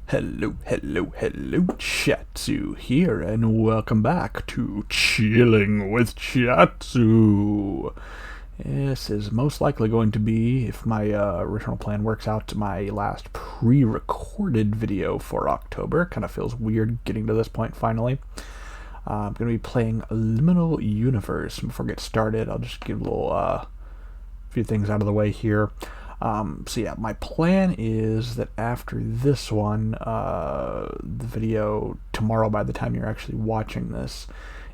Hello, Chatzu here, and welcome back to Chilling with Chatzu. This is most likely going to be, if my original plan works out, my last pre-recorded video for October. Kind of feels weird getting to this point finally. I'm going to be playing Liminal Universe. Before I get started, I'll just give a little few things out of the way here. So yeah, my plan is that after this one, the video tomorrow, by the time you're actually watching this,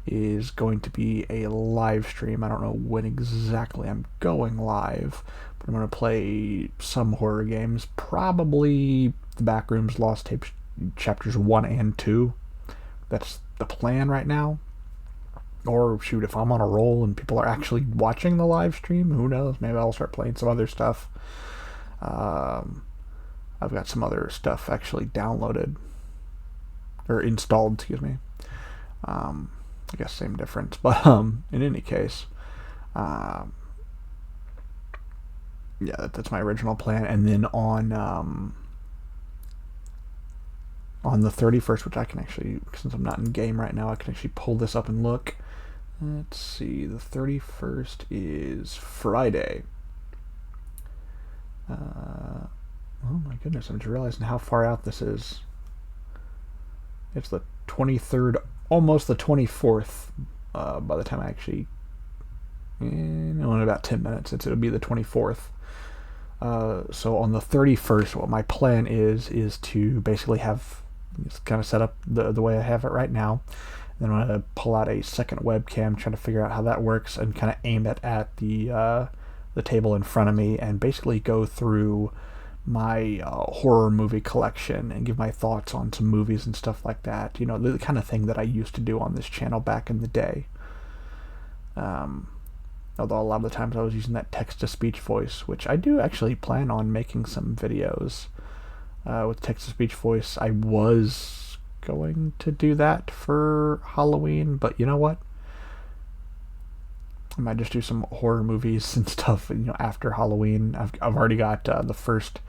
is going to be a live stream. I don't know when exactly I'm going live, but I'm going to play some horror games, probably the Backrooms Lost Tapes chapters 1 and 2. That's the plan right now. Or shoot, if I'm on a roll and people are actually watching the live stream, who knows? Maybe I'll start playing some other stuff. I've got some other stuff actually downloaded or installed, excuse me. I guess same difference, but in any case, yeah, that's my original plan. And then on the 31st, which I can actually, since I'm not in game right now, I can actually pull this up and look. Let's see, the 31st is Friday. Oh my goodness, I'm just realizing how far out this is. It's the 23rd, almost the 24th, by the time I actually, in about 10 minutes, it'll be the 24th. So on the 31st, what my plan is to basically have, it's kind of set up the way I have it right now. Then I'm going to pull out a second webcam, trying to figure out how that works, and kind of aim it at the table in front of me, and basically go through my horror movie collection and give my thoughts on some movies and stuff like that. You know, the kind of thing that I used to do on this channel back in the day. Although a lot of the times I was using that text-to-speech voice, which I do actually plan on making some videos with text-to-speech voice. I was going to do that for Halloween, but you know what? I might just do some horror movies and stuff, after Halloween. I've already got the first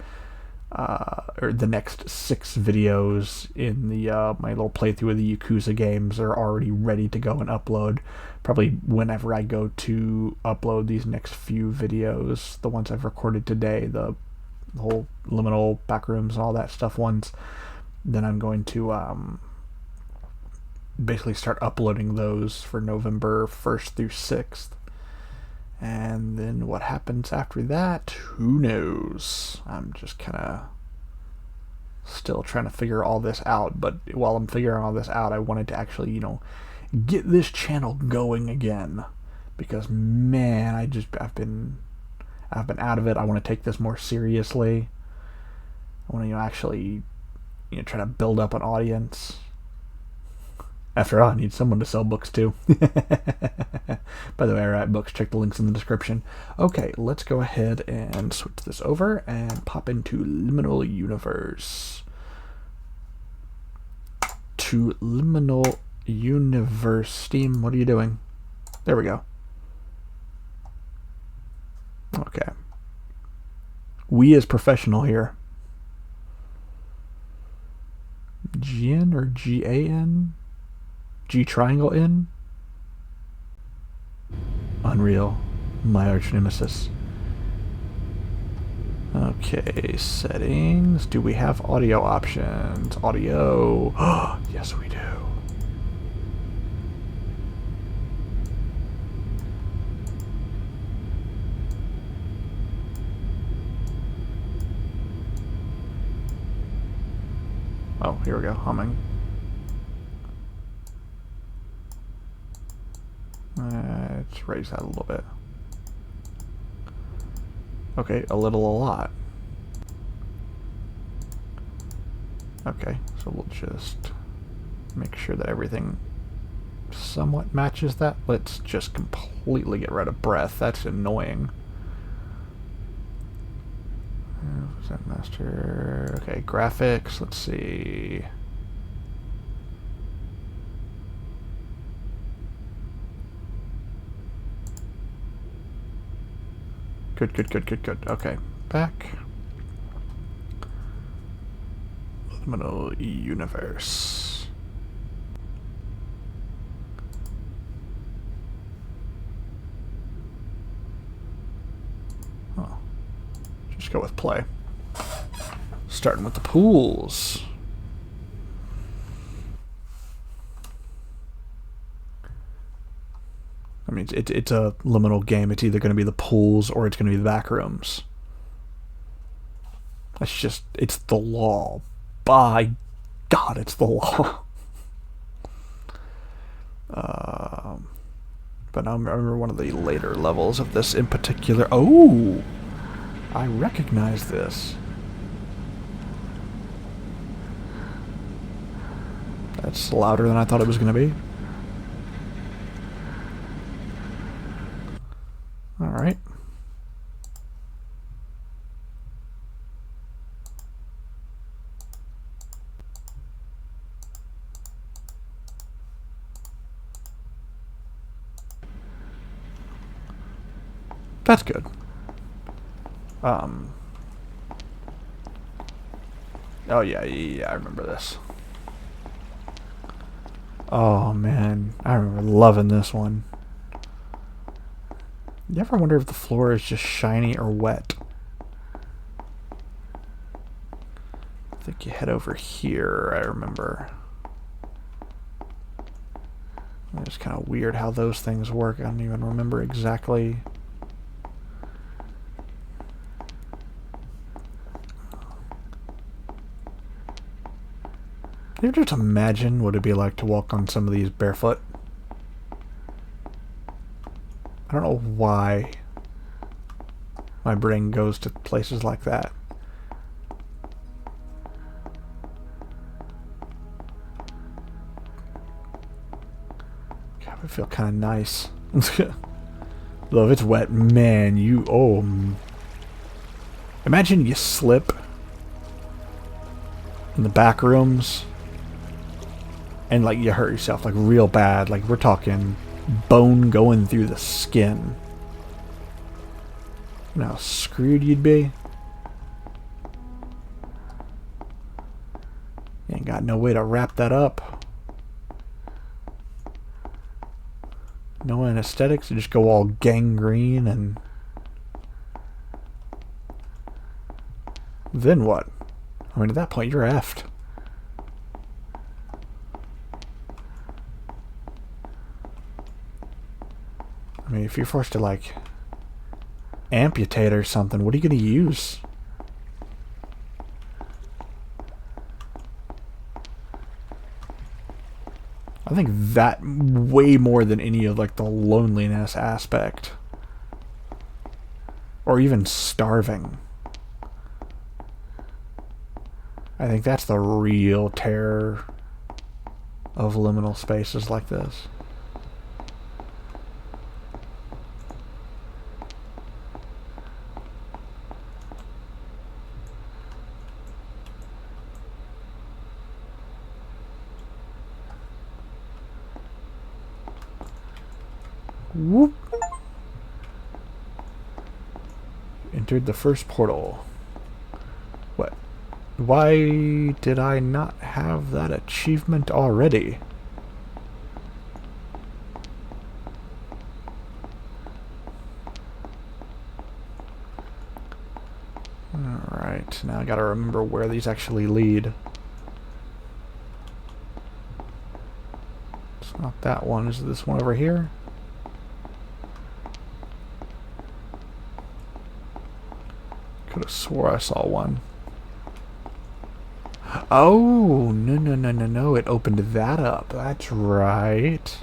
or the next 6 videos in the my little playthrough of the Yakuza games are already ready to go and upload. Probably whenever I go to upload these next few videos, the ones I've recorded today, the whole Liminal Backrooms and all that stuff ones, then I'm going to basically start uploading those for November 1st through 6th. And then what happens after that, who knows? I'm just kind of still trying to figure all this out. But while I'm figuring all this out, I wanted to actually, get this channel going again. Because, man, I've been out of it. I want to take this more seriously. I want to, actually, try to build up an audience. After all, I need someone to sell books to. By the way, I write books. Check the links in the description. Okay, let's go ahead and switch this over and pop into Liminal Universe. To Liminal Universe. Steam, what are you doing? There we go. Okay. We as professional here. GN or GAN? G triangle in? Unreal. My arch nemesis. Okay, settings. Do we have audio options? Audio. Yes, we do. Oh, here we go. Humming. Let's raise that a little bit. Okay, a lot. Okay, so we'll just make sure that everything somewhat matches that. Let's just completely get rid of breath. That's annoying. Present master. Okay, graphics. Let's see. Good. Okay, back. Liminal universe. Oh. Just go with play. Starting with the pools. I mean, it's a liminal game. It's either going to be the pools or it's going to be the back rooms. That's just, it's the law. By God, it's the law. But I remember one of the later levels of this in particular. Oh! I recognize this. That's louder than I thought it was going to be. Alright. That's good. Oh yeah, I remember this. Oh man, I remember loving this one. You ever wonder if the floor is just shiny or wet? I think you head over here, I remember. It's kind of weird how those things work. I don't even remember exactly. Can you just imagine what it'd be like to walk on some of these barefoot? I don't know why my brain goes to places like that. God, it would feel kind of nice. Though if it's wet, man, imagine you slip in the back rooms and like you hurt yourself like real bad. Like we're talking bone going through the skin. You know how screwed you'd be? You ain't got no way to wrap that up. No anesthetics, you just go all gangrene and... Then what? I mean, at that point, you're effed. I mean, if you're forced to, like, amputate or something, what are you going to use? I think that way more than any of, like, the loneliness aspect. Or even starving. I think that's the real terror of liminal spaces like this. Whoop. Entered the first portal. What? Why did I not have that achievement already? Alright, now I gotta remember where these actually lead. It's not that one, is it this one over here? Could have swore I saw one. Oh, no. It opened that up. That's right.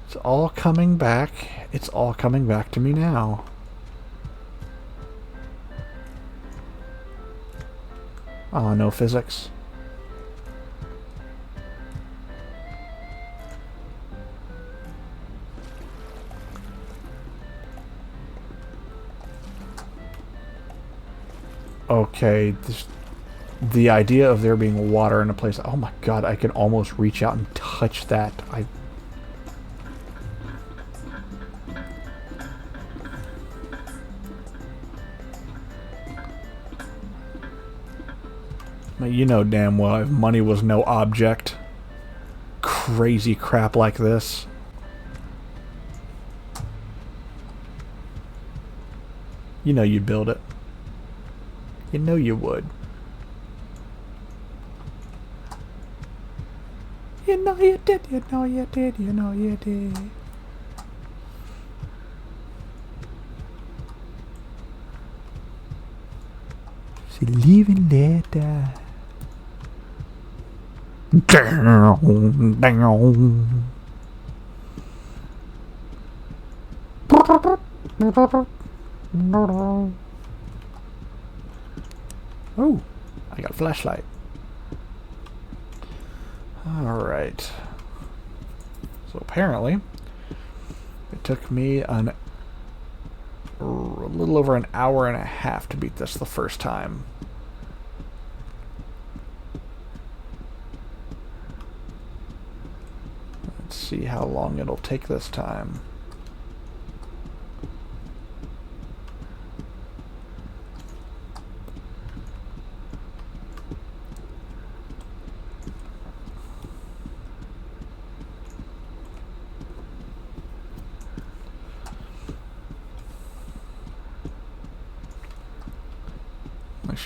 It's all coming back. It's all coming back to me now. Oh, no physics. Okay, the idea of there being water in a place... Oh my god, I can almost reach out and touch that. You know damn well if money was no object, crazy crap like this. You know you'd build it. You know you would. You know you did, you know you did, you know you did. She leaving later. Down, down. Oh, I got a flashlight. Alright. So apparently, it took me a little over an hour and a half to beat this the first time. Let's see how long it'll take this time.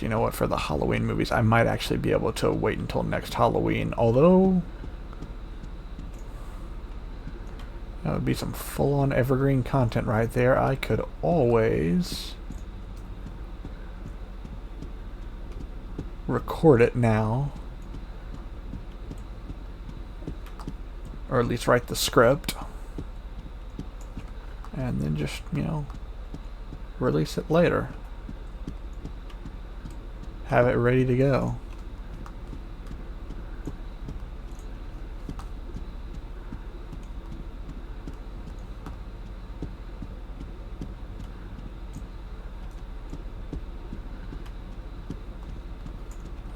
You know what, for the Halloween movies, I might actually be able to wait until next Halloween, although that would be some full-on evergreen content right there. I could always record it now, or at least write the script, and then just, you know, release it later. Have it ready to go.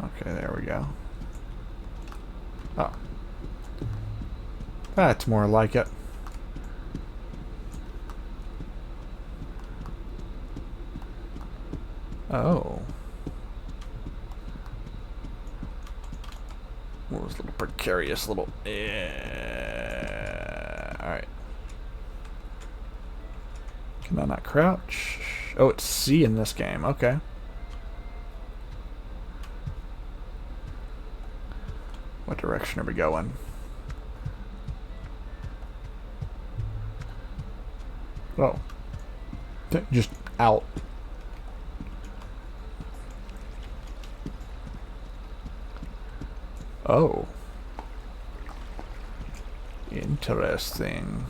Okay, there we go. Oh. That's more like it. Oh. What was a little precarious little... Alright. Can I not crouch? Oh, it's C in this game. Okay. What direction are we going? Oh. Just out. Oh. Interesting.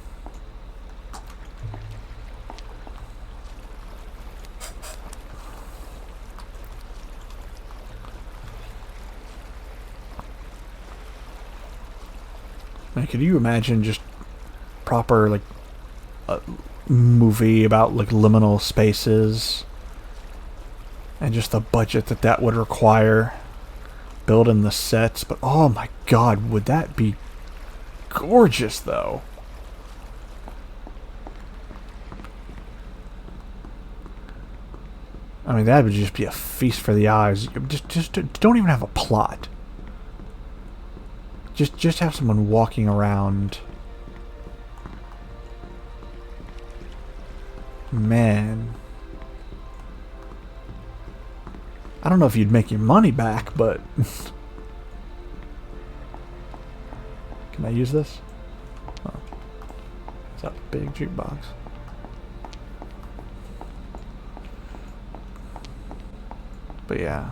Man, could you imagine just proper, like, a movie about, like, liminal spaces? And just the budget that that would require. Building the sets, but oh my god, would that be gorgeous though. I mean, that would just be a feast for the eyes. Just don't even have a plot. Just have someone walking around. Man. I don't know if you'd make your money back, but... Can I use this? Oh. Is that a big jukebox? But yeah.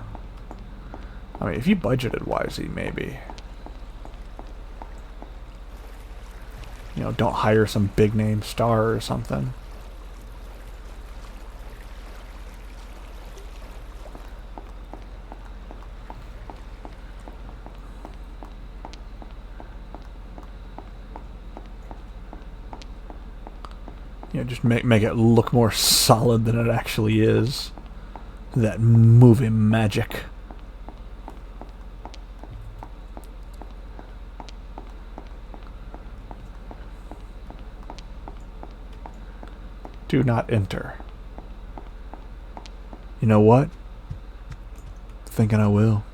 I mean, if you budgeted wisely, maybe. You know, don't hire some big name star or something. You know, just make it look more solid than it actually is. That movie magic. Do not enter. You know what? Thinking I will.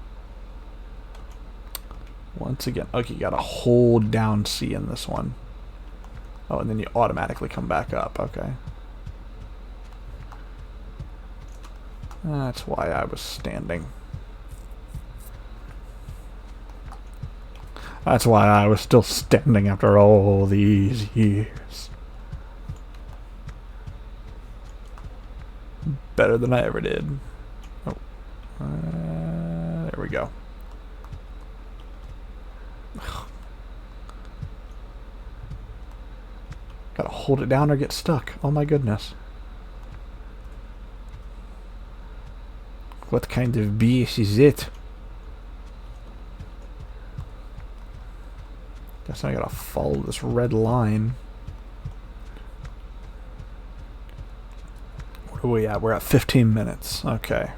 Once again, okay, you gotta hold down C in this one. Oh, and then you automatically come back up, okay. That's why I was standing. That's why I was still standing after all these years. Better than I ever did. Oh. There we go. Gotta hold it down or get stuck. Oh my goodness. What kind of BS is it? Guess I gotta follow this red line. What are we at? We're at 15 minutes. Okay.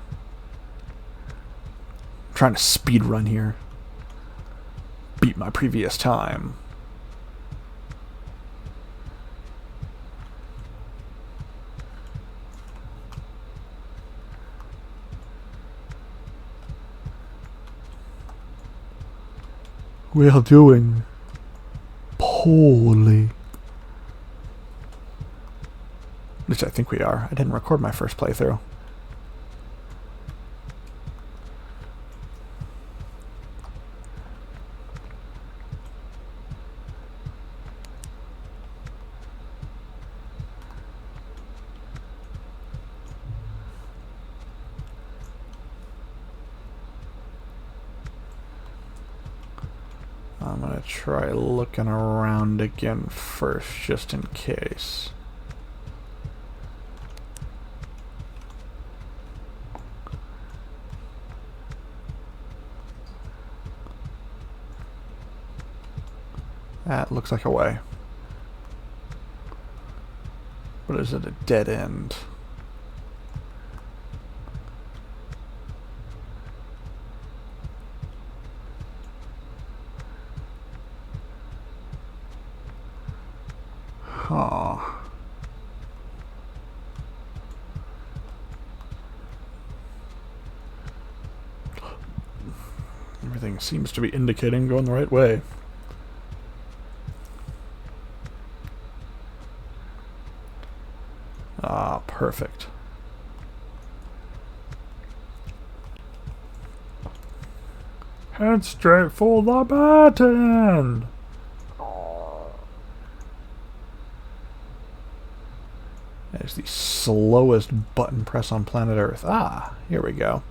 I'm trying to speed run here. Beat my previous time. We are doing poorly. At least I think we are. I didn't record my first playthrough. I'm gonna try looking around again first, just in case. That looks like a way. What is it? A dead end. Huh. Everything seems to be indicating going the right way. Ah, perfect. Head straight for the button! That is the slowest button press on planet Earth. Ah, here we go.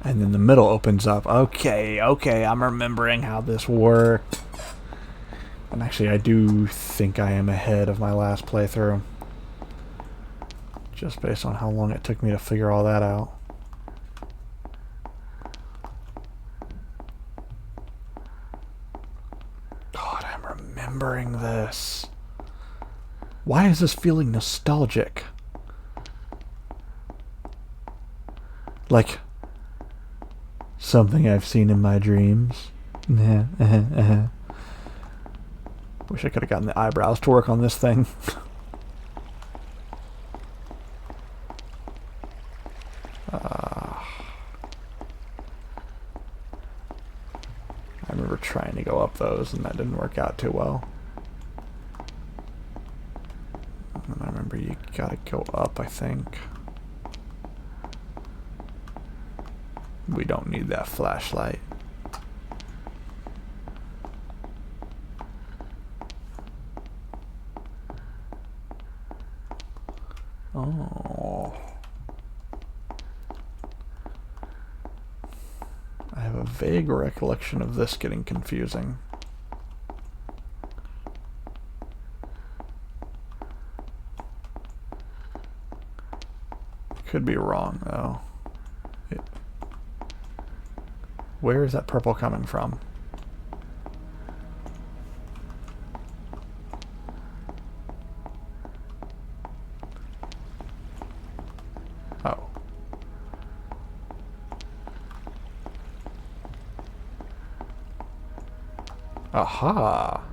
And then the middle opens up. Okay, I'm remembering how this worked. And actually, I do think I am ahead of my last playthrough. Just based on how long it took me to figure all that out. God, I'm remembering this. Why is this feeling nostalgic? Like something I've seen in my dreams. Wish I could have gotten the eyebrows to work on this thing. I remember trying to go up those and that didn't work out too well. And I remember you gotta go up, I think. We don't need that flashlight. Oh. I have a vague recollection of this getting confusing. Could be wrong, though. Where is that purple coming from? Oh. Aha!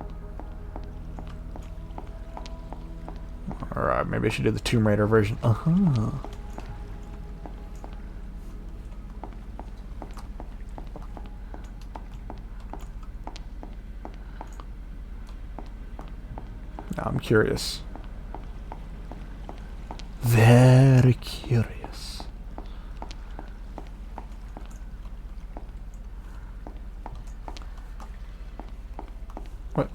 Alright, maybe I should do the Tomb Raider version. Uh-huh. Now I'm curious. Very curious. What?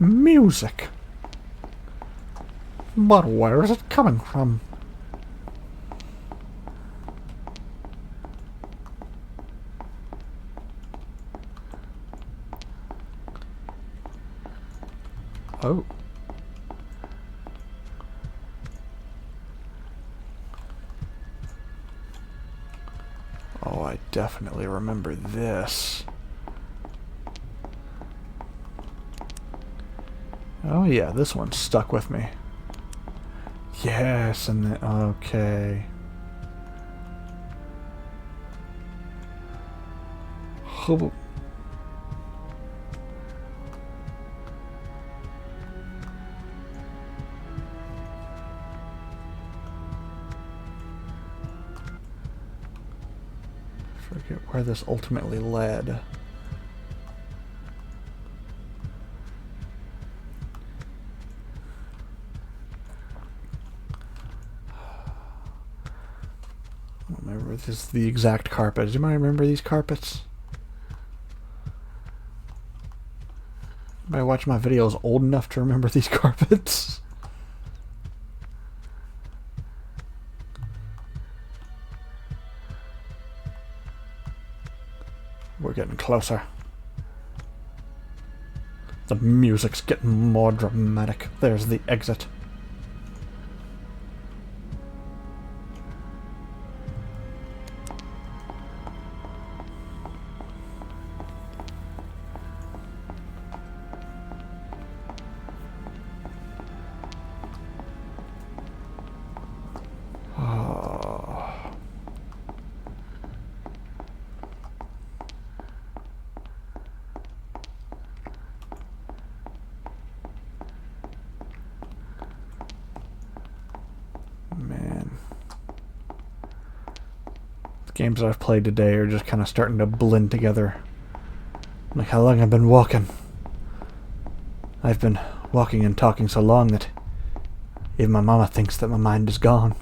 Music. But where is it coming from? Oh. Oh, I definitely remember this. Oh yeah, this one stuck with me. Yes, and then, okay. Oh. Forget where this ultimately led. I don't remember if this is the exact carpet. Does anybody remember these carpets? Anybody watch my videos old enough to remember these carpets? We're getting closer. The music's getting more dramatic. There's the exit. Man. The games that I've played today are just kind of starting to blend together. Like how long I've been walking. I've been walking and talking so long that even my mama thinks that my mind is gone.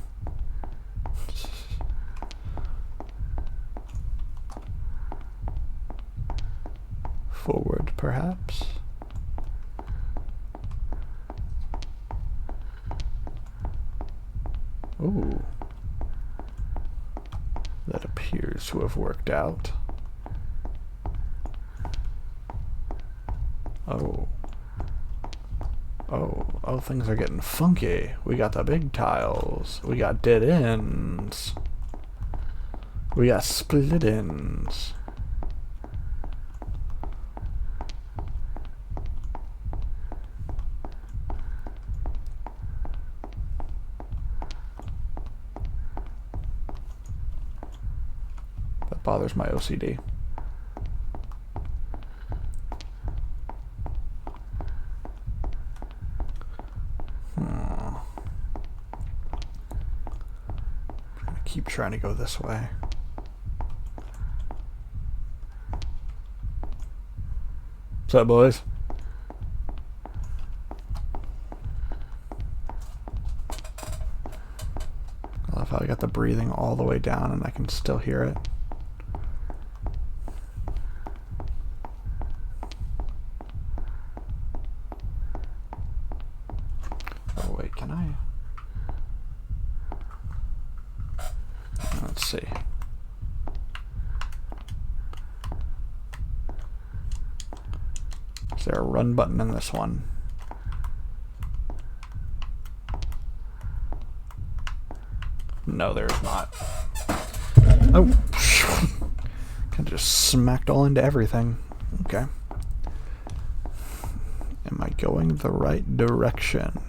Forward, perhaps? Ooh. That appears to have worked out. Oh. Oh, things are getting funky. We got the big tiles. We got dead ends. We got split ends. That bothers my OCD. Keep trying to go this way. What's up, boys? I love how I got the breathing all the way down and I can still hear it. Oh wait, can I? Let's see. Is there a run button in this one? No, there's not. Oh, kind of just smacked all into everything. Okay. Am I going the right direction?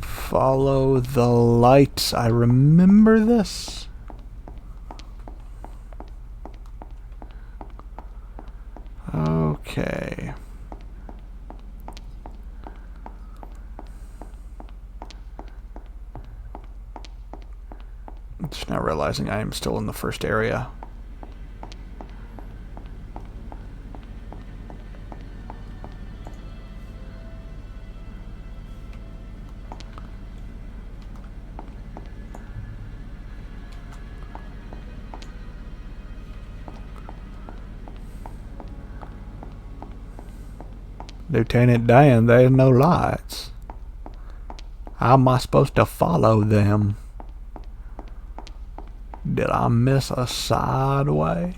Follow the light. I remember this. Okay. Just now realizing I am still in the first area. Lieutenant Dan, there's no lights. How am I supposed to follow them? Did I miss a sideway?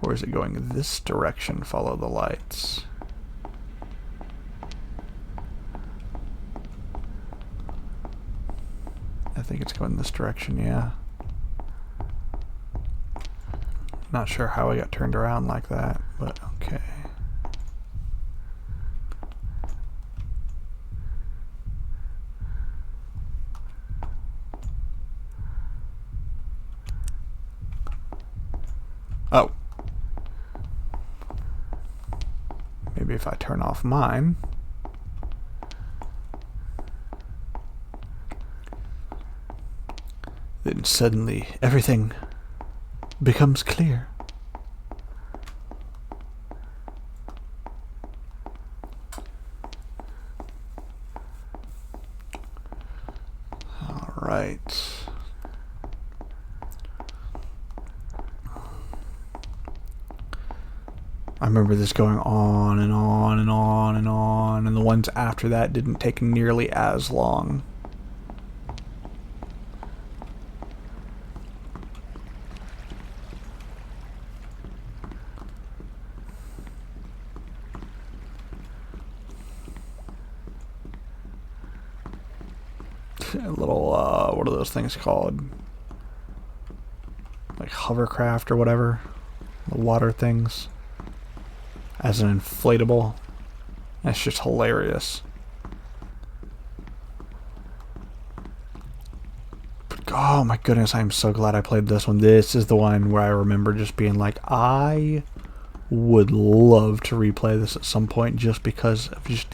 Or is it going this direction? Follow the lights. I think it's going this direction, yeah. Not sure how I got turned around like that, but okay. Oh. Maybe if I turn off mine. Then suddenly everything becomes clear. All right. I remember this going on and on and on and on, and the ones after that didn't take nearly as long. A little, what are those things called? Like hovercraft or whatever? The water things. As an inflatable. That's just hilarious. But, oh my goodness, I'm so glad I played this one. This is the one where I remember just being like, I would love to replay this at some point just because of just...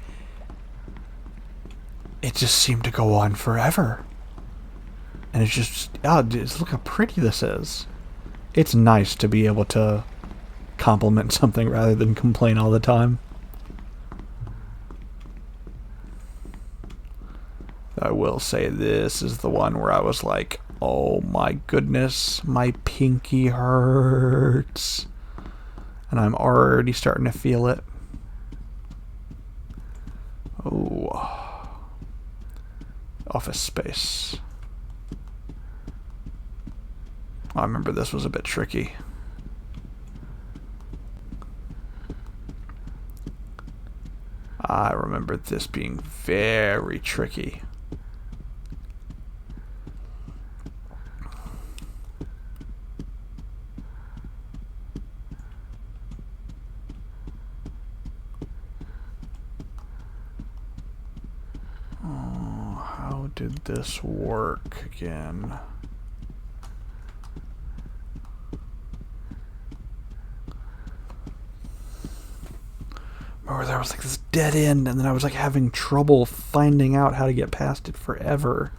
It just seemed to go on forever. And it's just... Oh, just look how pretty this is. It's nice to be able to compliment something rather than complain all the time. I will say this is the one where I was like, oh my goodness, my pinky hurts. And I'm already starting to feel it. Oh. Office space. I remember this was a bit tricky. I remember this being very tricky. Oh, how did this work again? Or there was like this dead end, and then I was like having trouble finding out how to get past it forever.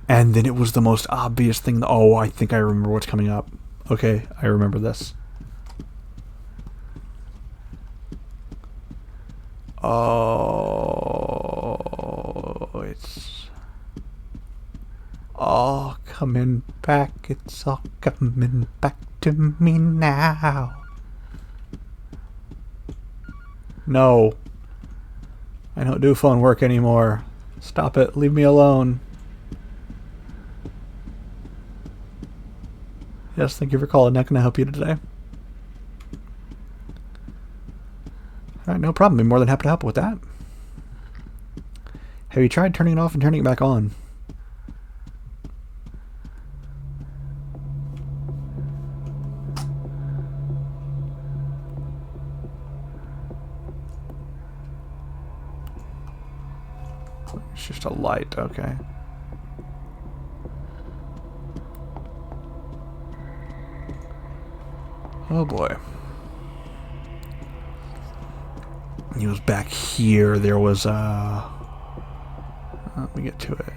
And then it was the most obvious thing. Oh, I think I remember what's coming up. Okay, I remember this. Oh, it's all coming back. It's all coming back to me now. No. I don't do phone work anymore. Stop it. Leave me alone. Yes, thank you for calling. How can I help you today? Alright, no problem. I'm more than happy to help with that. Have you tried turning it off and turning it back on? It's just a light, okay. Oh boy. He was back here. There was Let me get to it.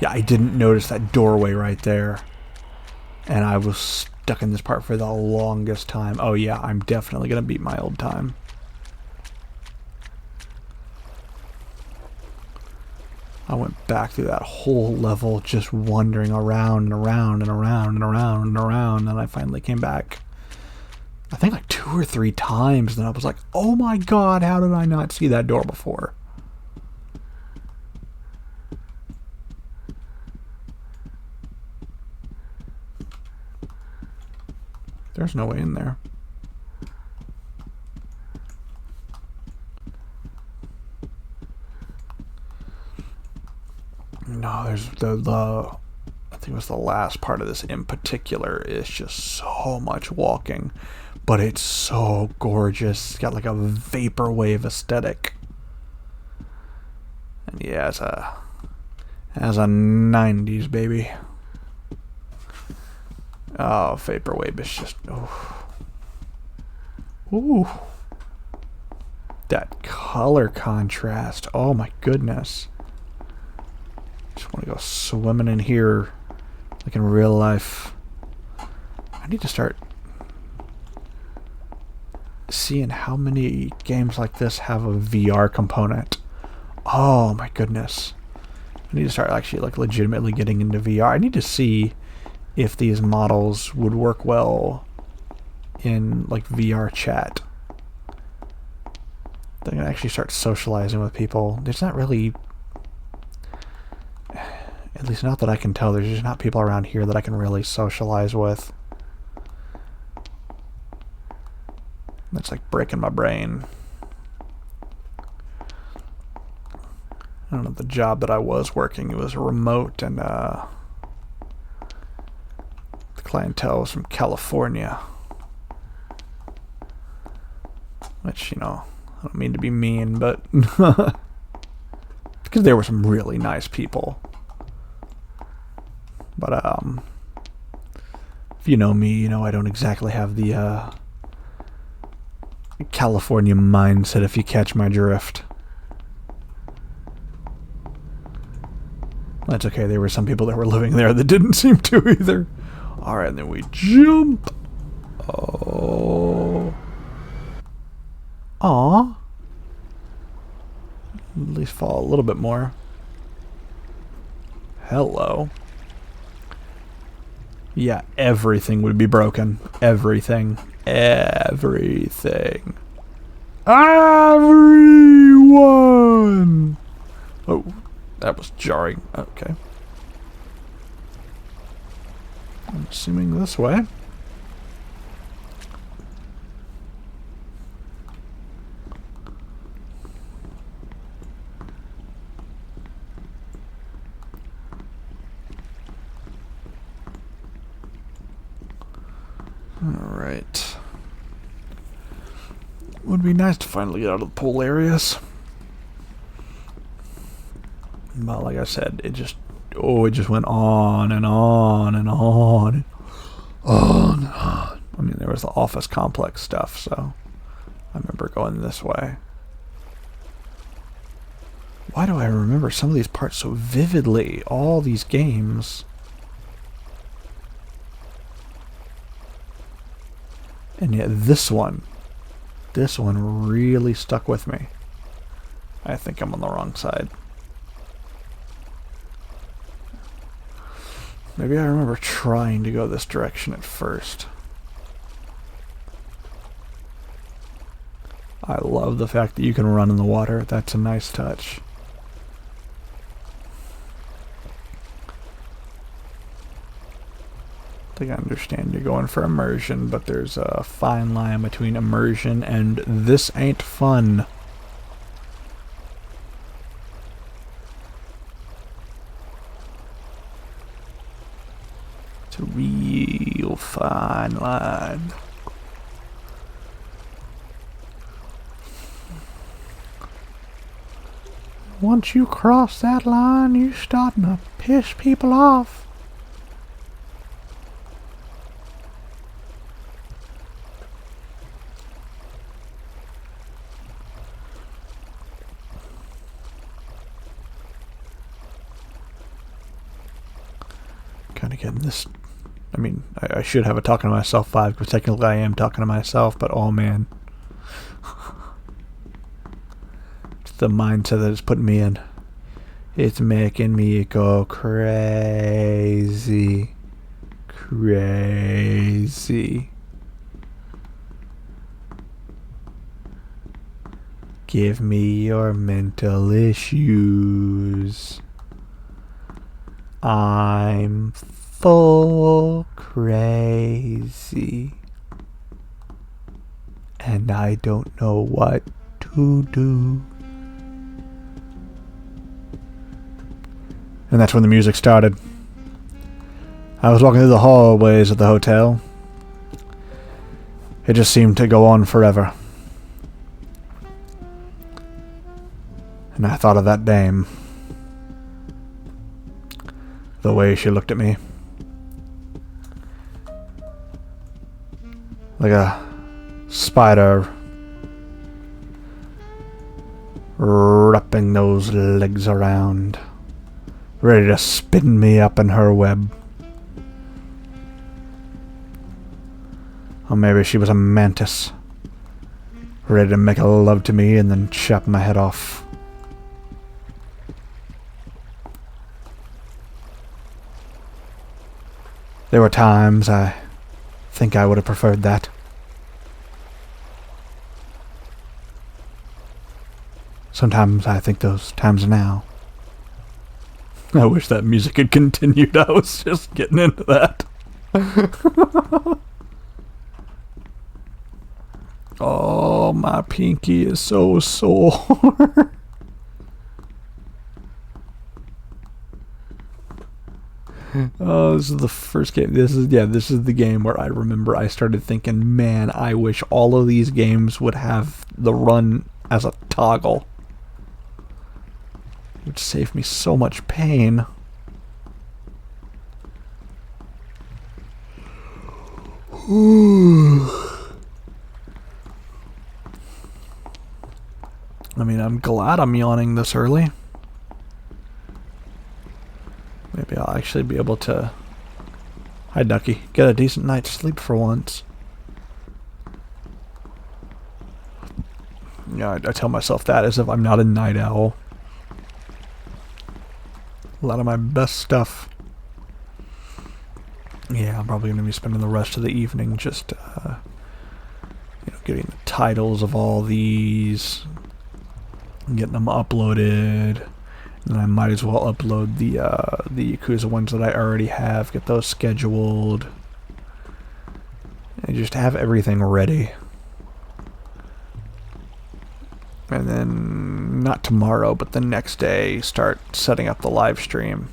Yeah, I didn't notice that doorway right there. And I was stuck in this part for the longest time. Oh yeah, I'm definitely going to beat my old time. I went back through that whole level just wandering around and around and around and around and around, and I finally came back. I think like 2 or 3 times, and I was like, oh my god, how did I not see that door before? There's no way in there. No, there's the I think it was the last part of this in particular is just so much walking, but it's so gorgeous. It's got like a vaporwave aesthetic. And yeah, it's a 90s baby. Oh, vaporwave is just ooh. That color contrast. Oh my goodness. Just want to go swimming in here like in real life. I need to start seeing how many games like this have a VR component. Oh my goodness. I need to start actually like legitimately getting into VR. I need to see if these models would work well in like VR chat. I can actually start socializing with people. There's not really, at least not that I can tell, there's just not people around here that I can really socialize with. That's like breaking my brain. I don't know, the job that I was working, it was remote, and the clientele was from California. Which, you know, I don't mean to be mean, but because there were some really nice people. But if you know me, you know I don't exactly have the California mindset, if you catch my drift. That's okay, there were some people that were living there that didn't seem to either. Alright, and then we jump. Oh. Aw. At least fall a little bit more. Hello. Yeah, everything would be broken. Everything. Everything. Everyone! Oh, that was jarring. Okay. I'm assuming this way. Alright. Would be nice to finally get out of the pool areas. But like I said, it just went on and on and on and on and on. I mean, there was the office complex stuff, so I remember going this way. Why do I remember some of these parts so vividly? All these games. And yet this one really stuck with me. I think I'm on the wrong side. Maybe I remember trying to go this direction at first. I love the fact that you can run in the water. That's a nice touch. I think I understand you're going for immersion, but there's a fine line between immersion and this ain't fun. It's a real fine line. Once you cross that line, you're starting to piss people off. again, this... I mean, I should have a talking to myself vibe, because technically I am talking to myself, but oh man. It's the mindset that it's putting me in. It's making me go crazy. Crazy. Give me your mental issues. I'm full crazy. And I don't know what to do. And that's when the music started. I was walking through the hallways of the hotel. It just seemed to go on forever. And I thought of that dame. The way she looked at me. Like a spider wrapping those legs around, ready to spin me up in her web. Or maybe she was a mantis, ready to make love to me and then chop my head off. There were times I think I would have preferred that. Sometimes I think those times are now. I wish that music had continued. I was just getting into that. Oh, my pinky is so sore. Oh, this is the first game. This is the game where I remember I started thinking, man, I wish all of these games would have the run as a toggle. It would save me so much pain. I mean, I'm glad I'm yawning this early. Maybe I'll actually be able to... Hi, Ducky. Get a decent night's sleep for once. Yeah, I tell myself that as if I'm not a night owl. A lot of my best stuff. Yeah, I'm probably going to be spending the rest of the evening just, getting the titles of all these, getting them uploaded, and I might as well upload the Yakuza ones that I already have, get those scheduled, and just have everything ready. And then, not tomorrow, but the next day, start setting up the live stream.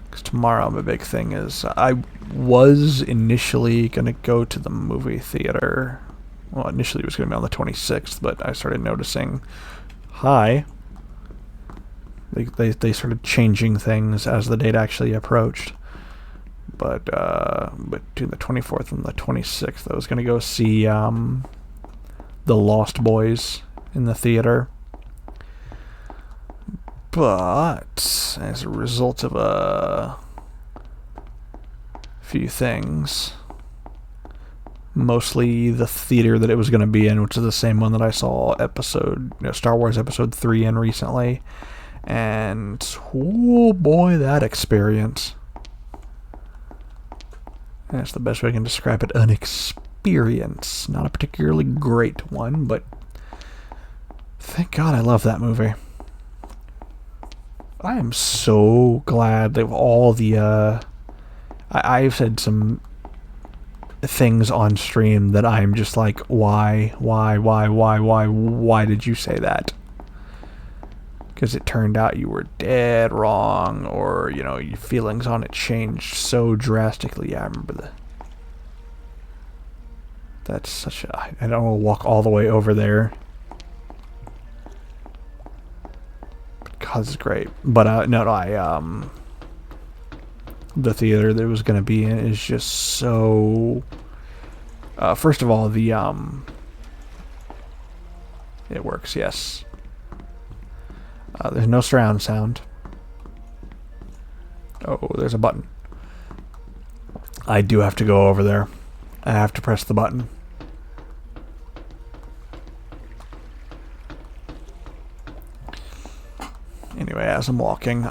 Because tomorrow, my big thing is, I was initially going to go to the movie theater. Well, initially it was going to be on the 26th, but I started noticing, they started changing things as the date actually approached. But between the 24th and the 26th, I was going to go see The Lost Boys in the theater. But as a result of a few things, mostly the theater that it was going to be in, which is the same one that I saw Star Wars Episode 3 in recently, and oh boy, that experience. That's the best way I can describe it. An experience. Not a particularly great one, but thank God I love that movie. I am so glad that all the, I've said some things on stream that I'm just like, why did you say that? Because it turned out you were dead wrong, or, your feelings on it changed so drastically. Yeah, I remember that's such a, I don't want to walk all the way over there. God, it's great. But, the theater that it was going to be in is just so... first of all, it works, yes. There's no surround sound. Oh, there's a button. I do have to go over there. I have to press the button. Anyway, as I'm walking,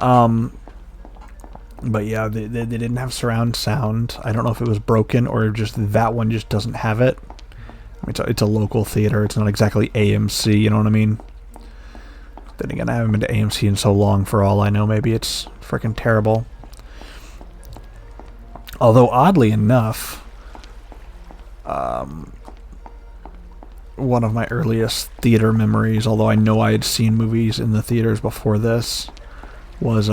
but yeah, they didn't have surround sound. I don't know if it was broken or just that one just doesn't have it. I mean, it's a local theater. It's not exactly AMC, you know what I mean? Then again, I haven't been to AMC in so long. For all I know, maybe it's freaking terrible. Although, oddly enough, one of my earliest theater memories, although I know I had seen movies in the theaters before this, was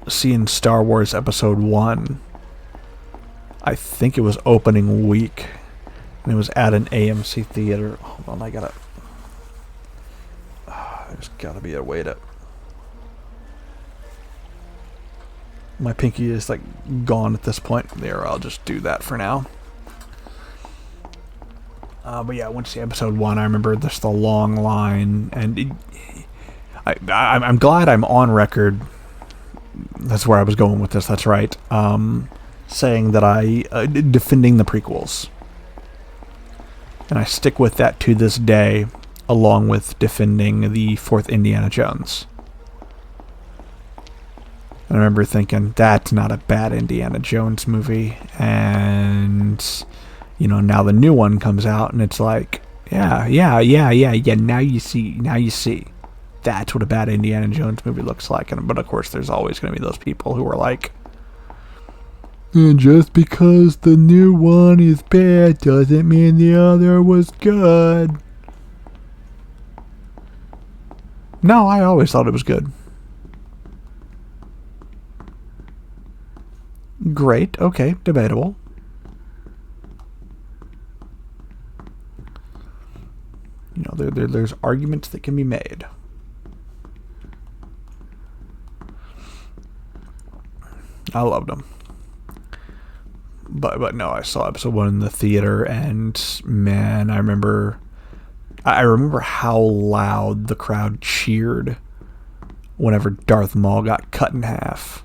seeing Star Wars Episode 1. I think it was opening week, and it was at an AMC theater. Hold on, there's gotta be a way to... My pinky is like gone at this point. There, I'll just do that for now. But yeah, I went to see Episode 1. I remember just the long line, and I'm glad I'm on record. That's where I was going with this, that's right. Saying that defending the prequels. And I stick with that to this day, along with defending the fourth Indiana Jones. I remember thinking, that's not a bad Indiana Jones movie, and... You know, now the new one comes out, and it's like, yeah, now you see. That's what a bad Indiana Jones movie looks like. But of course, there's always going to be those people who are like, and just because the new one is bad doesn't mean the other was good. No, I always thought it was good. Great, okay, debatable. You know, there's arguments that can be made. I loved them. But no, I saw Episode 1 in the theater, and man, I remember how loud the crowd cheered whenever Darth Maul got cut in half.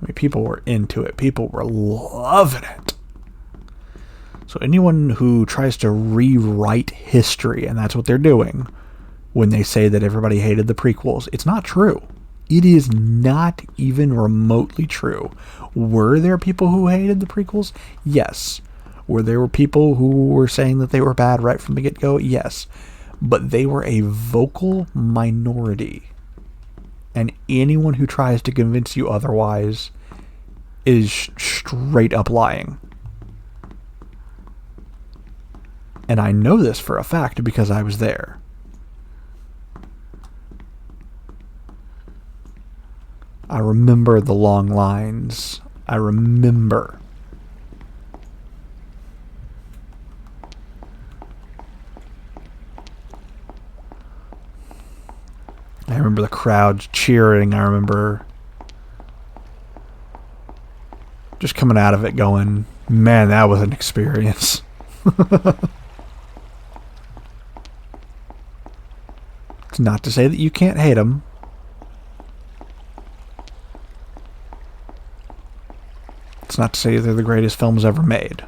I mean, people were into it. People were loving it. So anyone who tries to rewrite history, and that's what they're doing when they say that everybody hated the prequels, it's not true. It is not even remotely true. Were there people who hated the prequels? Yes. Were there people who were saying that they were bad right from the get-go? Yes. But they were a vocal minority. And anyone who tries to convince you otherwise is straight up lying. And I know this for a fact because I was there. I remember the long lines. I remember. I remember the crowd cheering. I remember just coming out of it going, man, that was an experience. It's not to say that you can't hate them. It's not to say they're the greatest films ever made.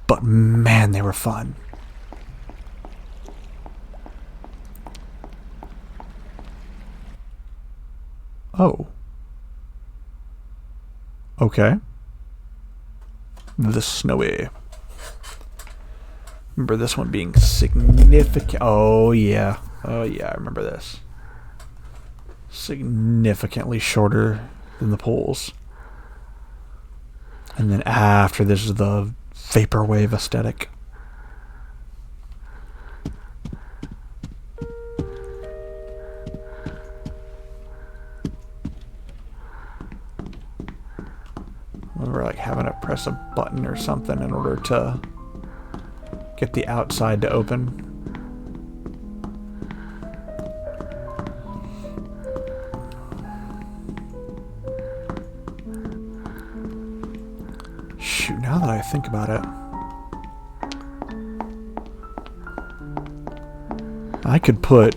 But man, they were fun. Oh. Okay. The Snowy. Remember this one being significant. Oh, yeah. Oh, yeah, I remember this. Significantly shorter than the pools. And then after this is the vaporwave aesthetic. We're like having to press a button or something in order to get the outside to open. Shoot, now that I think about it, I could put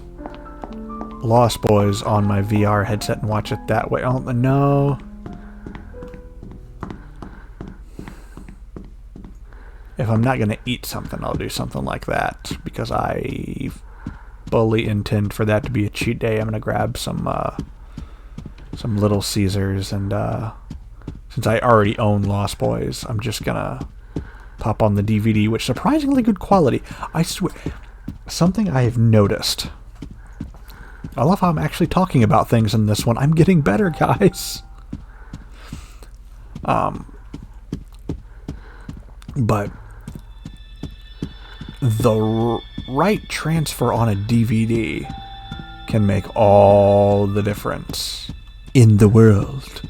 Lost Boys on my VR headset and watch it that way. Oh, no. if I'm not going to eat something, I'll do something like that, because I fully intend for that to be a cheat day. I'm going to grab some Little Caesars, and since I already own Lost Boys, I'm just going to pop on the DVD, which surprisingly good quality. I swear, something I have noticed. I love how I'm actually talking about things in this one. I'm getting better, guys. But the right transfer on a DVD can make all the difference in the world.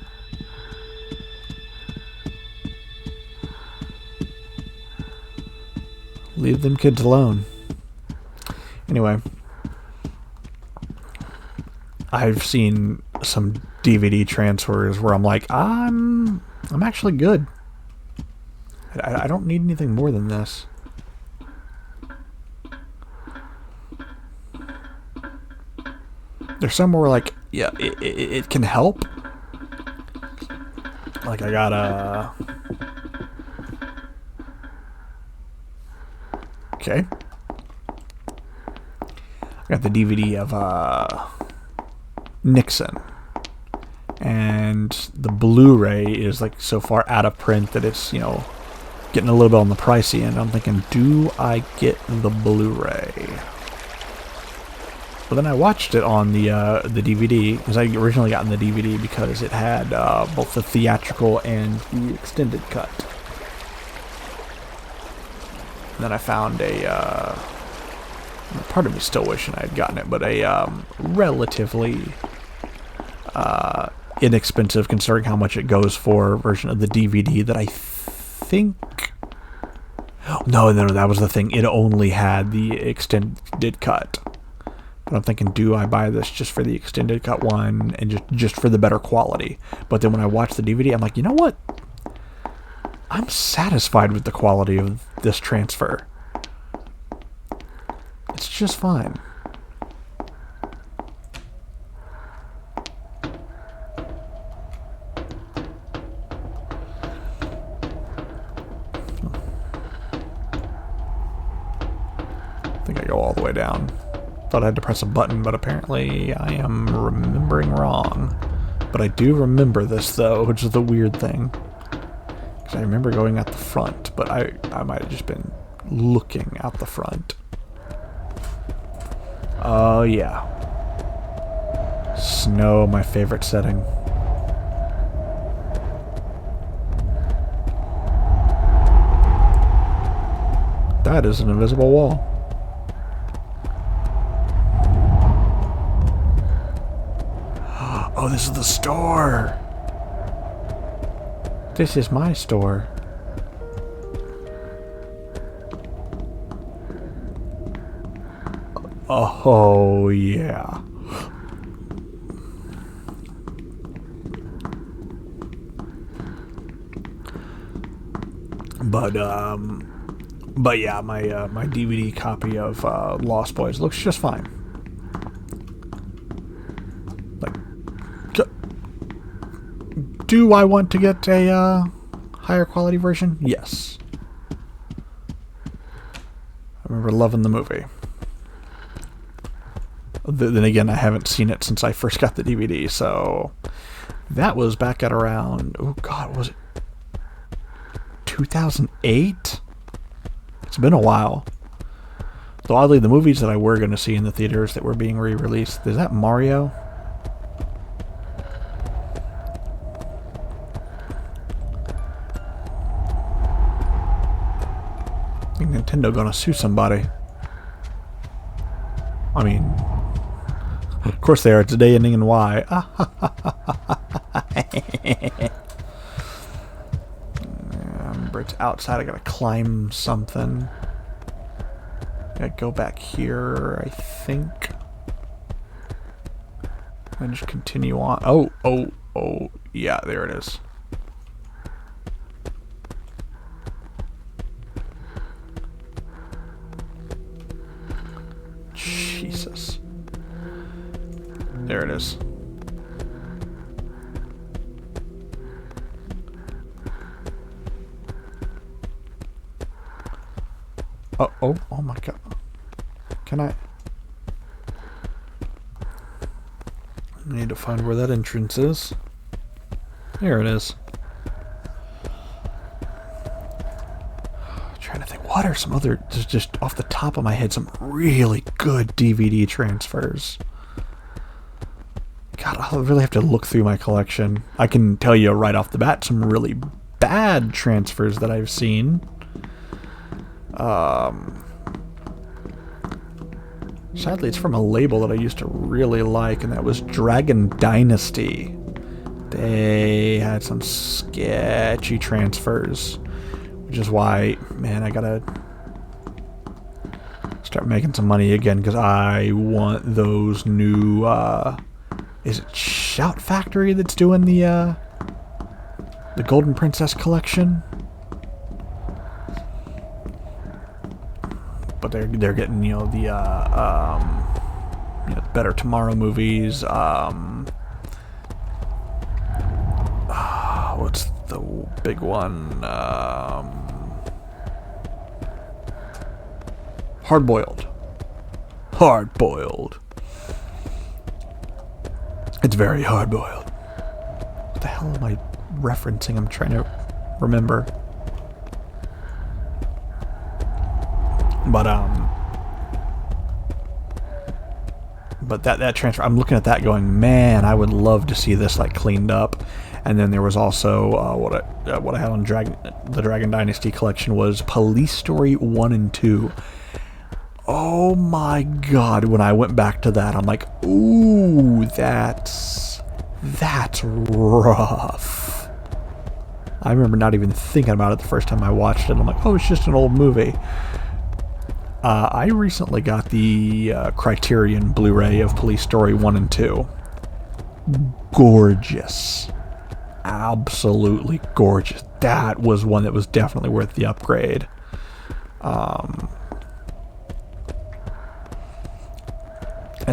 Leave them kids alone. Anyway, I've seen some DVD transfers where I'm like, I'm actually good. I don't need anything more than this. There's some where, like, yeah, it can help. Like, I got a... Okay. I got the DVD of Nixon. And the Blu-ray is, like, so far out of print that it's, you know, getting a little bit on the pricey end. I'm thinking, do I get the Blu-ray? But then I watched it on the DVD, because I originally got in the DVD because it had both the theatrical and the extended cut. And then I found a, part of me still wishing I had gotten it, but a relatively inexpensive, considering how much it goes for, version of the DVD that I think... No, that was the thing. It only had the extended cut. But I'm thinking, do I buy this just for the extended cut one and just for the better quality? But then when I watch the DVD, I'm like, you know what? I'm satisfied with the quality of this transfer. It's just fine. I think I go all the way down. Thought I had to press a button, but apparently I am remembering wrong. But I do remember this, though, which is the weird thing. Because I remember going out the front, but I might have just been looking out the front. Oh, yeah. Snow, my favorite setting. That is an invisible wall. Oh, this is the store. This is my store. Oh, yeah. But yeah, my DVD copy of Lost Boys looks just fine. Do I want to get a higher quality version? Yes. I remember loving the movie. Then again, I haven't seen it since I first got the DVD, so that was back at around, oh god, was it 2008? It's been a while. Though oddly, the movies that I were going to see in the theaters that were being re-released, is that Mario? I think Nintendo gonna sue somebody. I mean, of course they are. It's a day ending in Y. Remember, it's outside. I gotta climb something. Gotta go back here, I think. And just continue on. Oh, yeah, there it is. Jesus. There it is. Oh my god. Can I need to find where that entrance is. Here it is. I'm trying to think, what are some other, just off the top of my head, some really good DVD transfers? God, I'll really have to look through my collection. I can tell you right off the bat some really bad transfers that I've seen. Sadly, it's from a label that I used to really like, and that was Dragon Dynasty. They had some sketchy transfers, which is why, man, I gotta start making some money again, because I want those new, is it Shout Factory that's doing the Golden Princess collection? But they're getting, you know, the Better Tomorrow movies. What's the big one? Hard Boiled. Hard Boiled. It's very hard boiled. What the hell am I referencing? I'm trying to remember. But that transfer, I'm looking at that going, man, I would love to see this like cleaned up. And then there was also what I had on the Dragon Dynasty collection was Police Story 1 and 2. Oh my god, when I went back to that, I'm like, ooh, that's rough. I remember not even thinking about it the first time I watched it. I'm like, oh, it's just an old movie. I recently got the Criterion Blu-ray of Police Story 1 and 2. Gorgeous. Absolutely gorgeous. That was one that was definitely worth the upgrade. I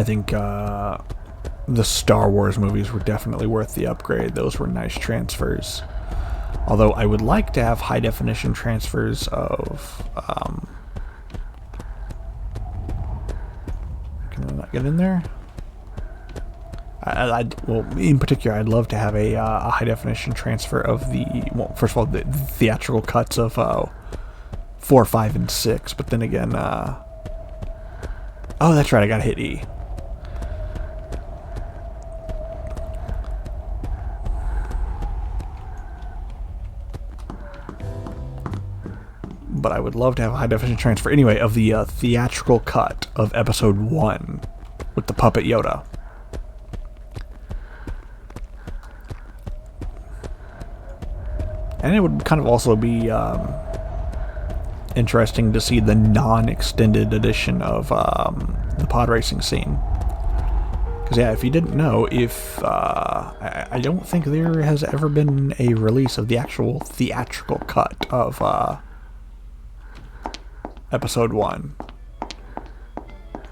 think the Star Wars movies were definitely worth the upgrade. Those were nice transfers. Although I would like to have high definition transfers of... can I not get in there? Well, in particular, I'd love to have a high definition transfer of first of all, the theatrical cuts of 4, 5, and 6. But then again, oh, that's right, I gotta hit E. But I would love to have a high definition transfer anyway of the theatrical cut of episode 1 with the puppet Yoda. And it would kind of also be interesting to see the non-extended edition of the pod racing scene. Because yeah, if you didn't know, I don't think there has ever been a release of the actual theatrical cut of episode 1.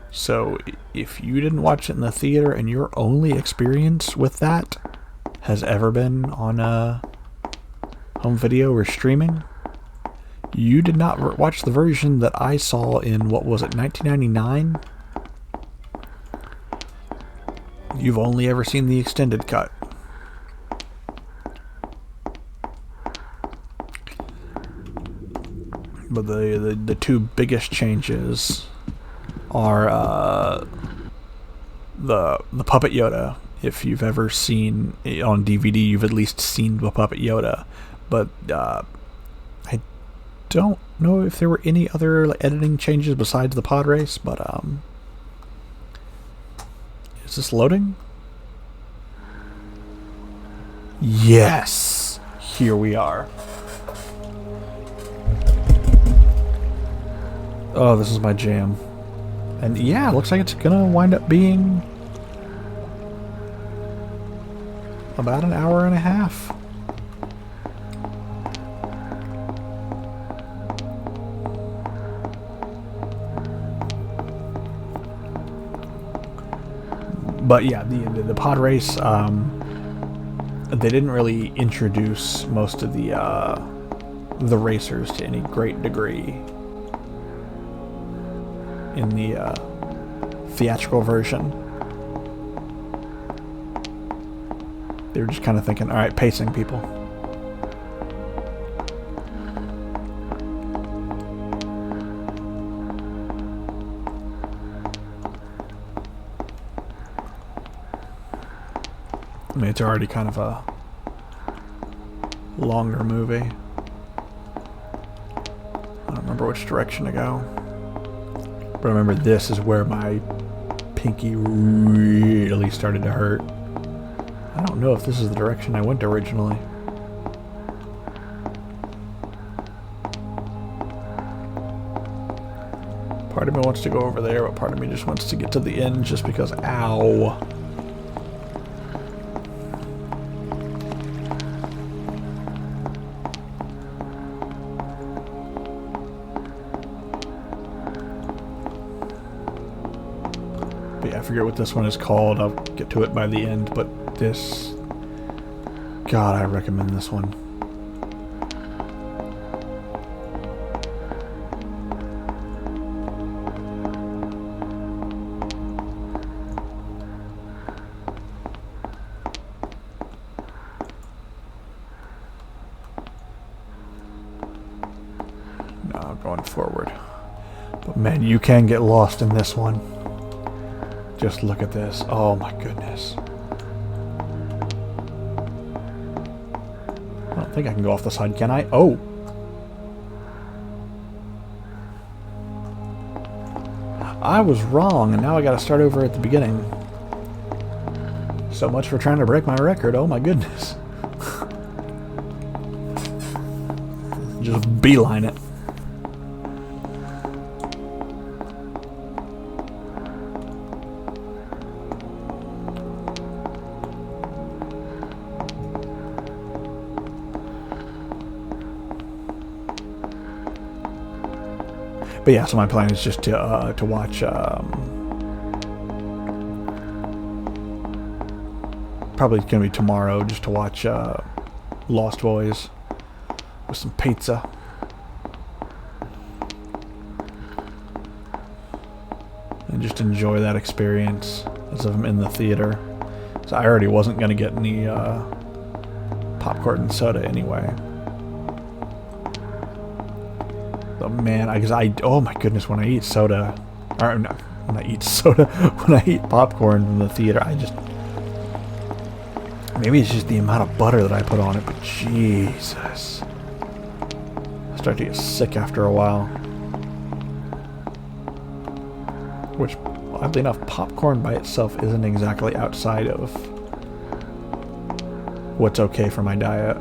So if you didn't watch it in the theater and your only experience with that has ever been on home video or streaming, you did not watch the version that I saw in, what was it, 1999? You've only ever seen the extended cut. But the two biggest changes are the Puppet Yoda. If you've ever seen it on DVD, you've at least seen the Puppet Yoda. But I don't know if there were any other editing changes besides the pod race. But is this loading? Yes, here we are. Oh, this is my jam. And yeah, it looks like it's gonna wind up being about an hour and a half. But yeah, the pod race, they didn't really introduce most of the racers to any great degree. in the theatrical version. They were just kind of thinking, all right, pacing, people. I mean, it's already kind of a longer movie. I don't remember which direction to go. But I remember this is where my pinky really started to hurt. I don't know if this is the direction I went originally. Part of me wants to go over there, but part of me just wants to get to the end just because, ow. But yeah, I forget what this one is called. I'll get to it by the end, but this... God, I recommend this one. No, I'm going forward. But man, you can get lost in this one. Just look at this. Oh my goodness. I don't think I can go off the side, can I? Oh! I was wrong, and now I gotta start over at the beginning. So much for trying to break my record. Oh my goodness. Just beeline it. But yeah, so my plan is just to watch probably gonna be tomorrow, just to watch Lost Boys with some pizza. And just enjoy that experience as if I'm in the theater. So I already wasn't gonna get any popcorn and soda anyway. But man, oh my goodness, when I eat soda, or no, when I eat soda, when I eat popcorn in the theater, maybe it's just the amount of butter that I put on it, but Jesus. I start to get sick after a while. Which, oddly enough, popcorn by itself isn't exactly outside of what's okay for my diet.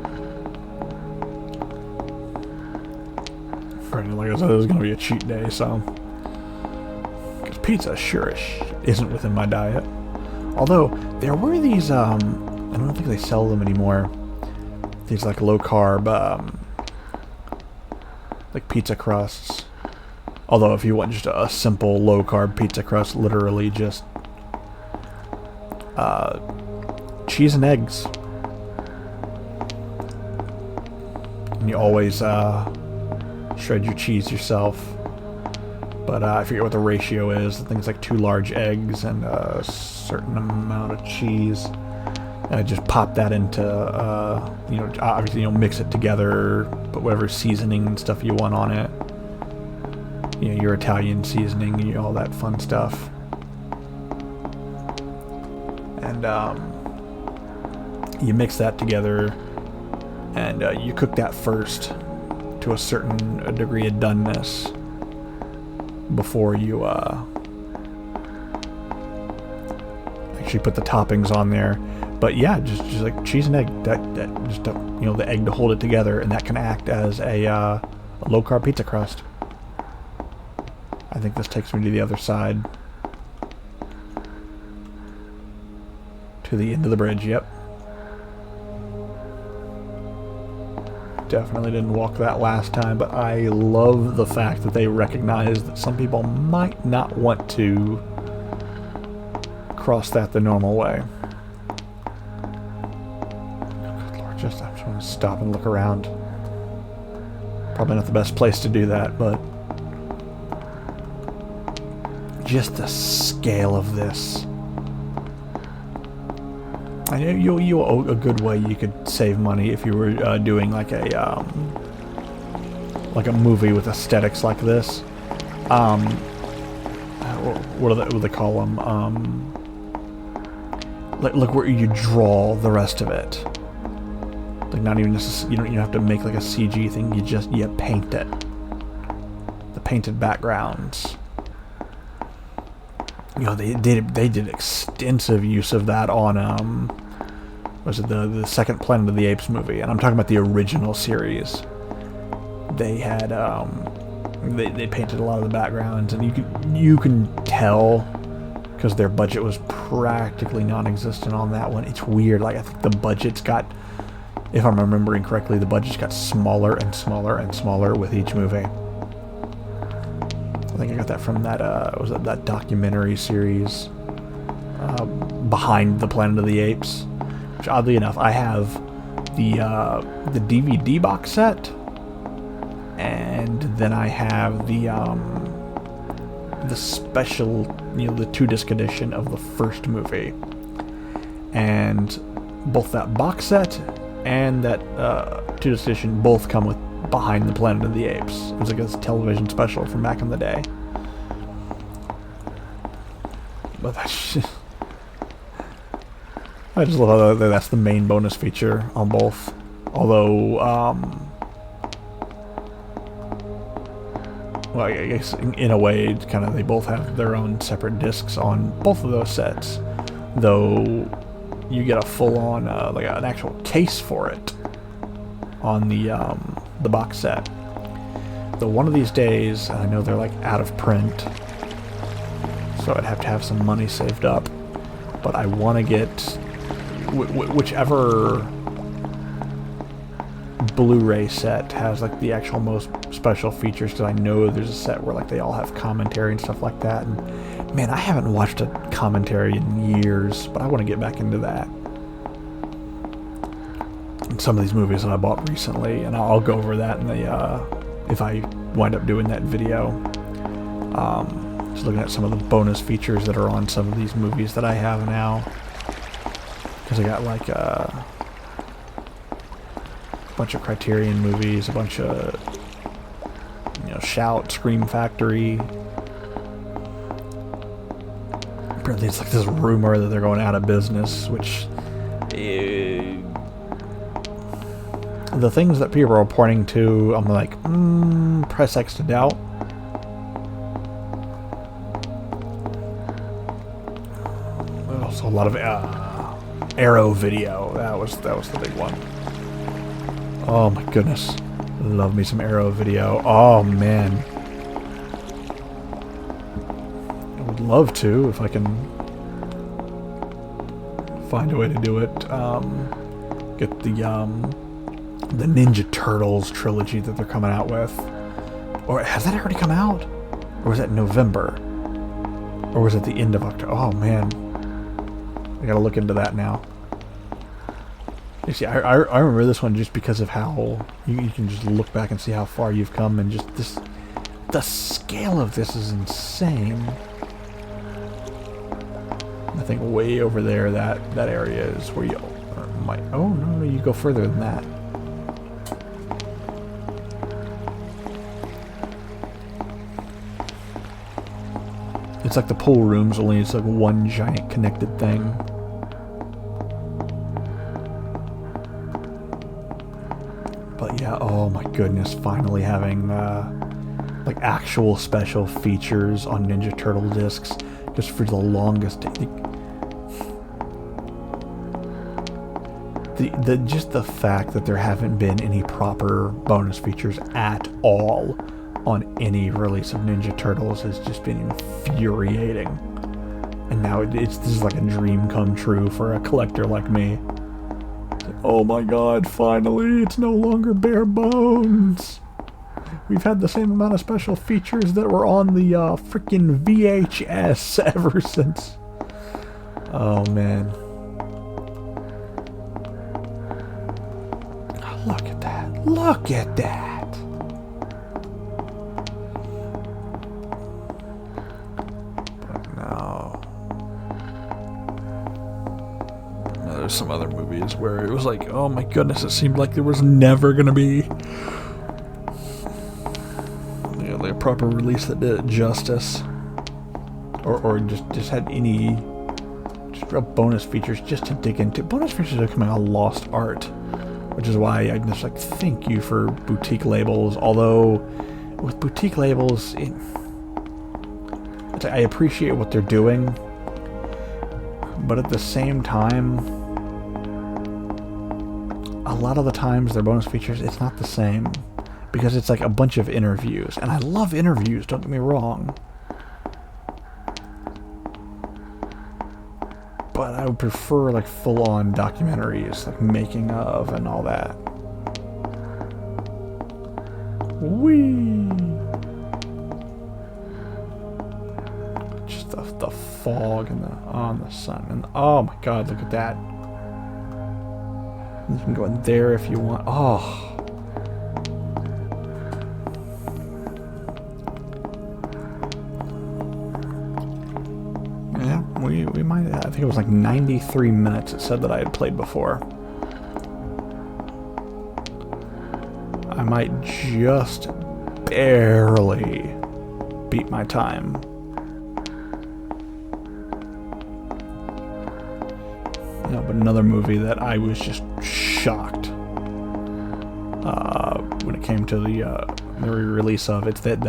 Like I said, it was going to be a cheat day, so... Because pizza sure isn't within my diet. Although, there were these, I don't think they sell them anymore. These, like, low-carb, like, pizza crusts. Although, if you want just a simple low-carb pizza crust, literally just... cheese and eggs. And you always, shred your cheese yourself, but I forget what the ratio is. I think it's like 2 large eggs and a certain amount of cheese. And I just pop that into, you know, obviously, you know, mix it together, put whatever seasoning and stuff you want on it. You know, your Italian seasoning, you know, all that fun stuff. And you mix that together, and you cook that first to a certain degree of doneness before you actually put the toppings on there. But yeah, just like cheese and egg, that just you know, the egg to hold it together, and that can act as a low carb pizza crust. I think this takes me to the other side, to the end of the bridge. Yep. Definitely didn't walk that last time, but I love the fact that they recognize that some people might not want to cross that the normal way. Good Lord, I'm just going to stop and look around. Probably not the best place to do that, but Just the scale of this. I know you a good way you could save money if you were doing like a movie with aesthetics like this. What do they call them? Like where you draw the rest of it. Like not even necessarily, you don't have to make like a CG thing. You paint it. The painted backgrounds. You know, they did extensive use of that on was it the second Planet of the Apes movie, and I'm talking about the original series. They had they painted a lot of the backgrounds, and you can tell because their budget was practically non-existent on that one. It's weird. Like I think the budget's got, if I'm remembering correctly, the budget's got smaller and smaller and smaller with each movie. I think I got that from that was that documentary series behind the Planet of the Apes, which oddly enough I have the DVD box set, and then I have the special, the 2-disc edition of the first movie, and both that box set and that 2-disc edition both come with Behind the Planet of the Apes. It was like a television special from back in the day. But that's just, I just love how that's the main bonus feature on both. Although, well, I guess in a way, kind of they both have their own separate discs on both of those sets. Though you get a full-on, like an actual case for it on the box set. Though one of these days, I know they're like out of print, so I'd have to have some money saved up. But I want to get whichever Blu-ray set has like the actual most special features, because I know there's a set where like they all have commentary and stuff like that. And man, I haven't watched a commentary in years, but I want to get back into that. Some of these movies that I bought recently, and I'll go over that in the if I wind up doing that video. Just looking at some of the bonus features that are on some of these movies that I have now, because I got like a bunch of Criterion movies, a bunch of Shout, Scream Factory. Apparently, it's like this rumor that they're going out of business, which. The things that people are pointing to, I'm like, press X to doubt. Also, a lot of Arrow video. That was the big one. Oh my goodness, love me some Arrow video. Oh man, I would love to if I can find a way to do it. Get the Ninja Turtles trilogy that they're coming out with. Or has that already come out? Or was that November? Or was it the end of October? Oh man, I gotta look into that now. You see, I remember this one just because of how you can just look back and see how far you've come, and just this, the scale of this is insane. I think way over there, that area is where you might. Oh no, you go further than that. It's like the pool rooms, only it's like one giant connected thing. But yeah, oh my goodness, finally having like actual special features on Ninja Turtle discs. Just for the longest, just the fact that there haven't been any proper bonus features at all on any release of Ninja Turtles has just been infuriating. And now this is like a dream come true for a collector like me. Like, oh my god, finally, it's no longer bare bones. We've had the same amount of special features that were on the freaking VHS ever since. Oh man. Look at that. Look at that. some other movies where it was like, oh my goodness, it seemed like there was never gonna be like a proper release that did it justice, or just had any just real bonus features just to dig into. Bonus features are becoming a lost art, which is why I just like thank you for boutique labels. Although with boutique labels, I appreciate what they're doing, but at the same time, a lot of the times their bonus features, it's not the same, because it's like a bunch of interviews, and I love interviews, don't get me wrong, but I would prefer like full-on documentaries, like making of and all that. Whee! Just the fog and the sun, and oh my god, look at that. You can go in there if you want. Oh. Yeah, we might, I think it was like 93 minutes it said that I had played before. I might just barely beat my time. No, but another movie that I was just shocked when it came to the re-release of, it's that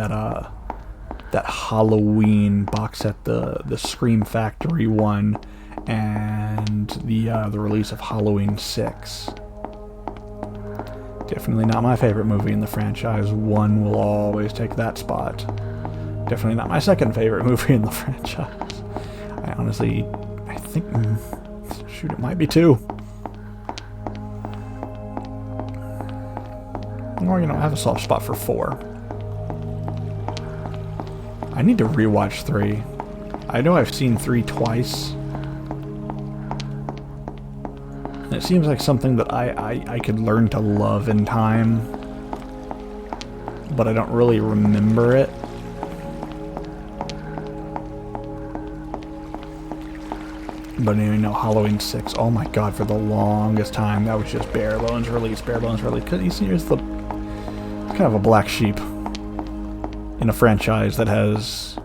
Halloween box set, the Scream Factory one, and the release of Halloween 6. Definitely not my favorite movie in the franchise. 1 will always take that spot. Definitely not my second favorite movie in the franchise. I think, shoot, it might be 2. Or, I have a soft spot for 4. I need to rewatch 3. I know I've seen 3 twice. And it seems like something that I could learn to love in time. But I don't really remember it. But anyway, no, Halloween 6. Oh my god, for the longest time, that was just bare bones release. Because you see, it's kind of a black sheep in a franchise that has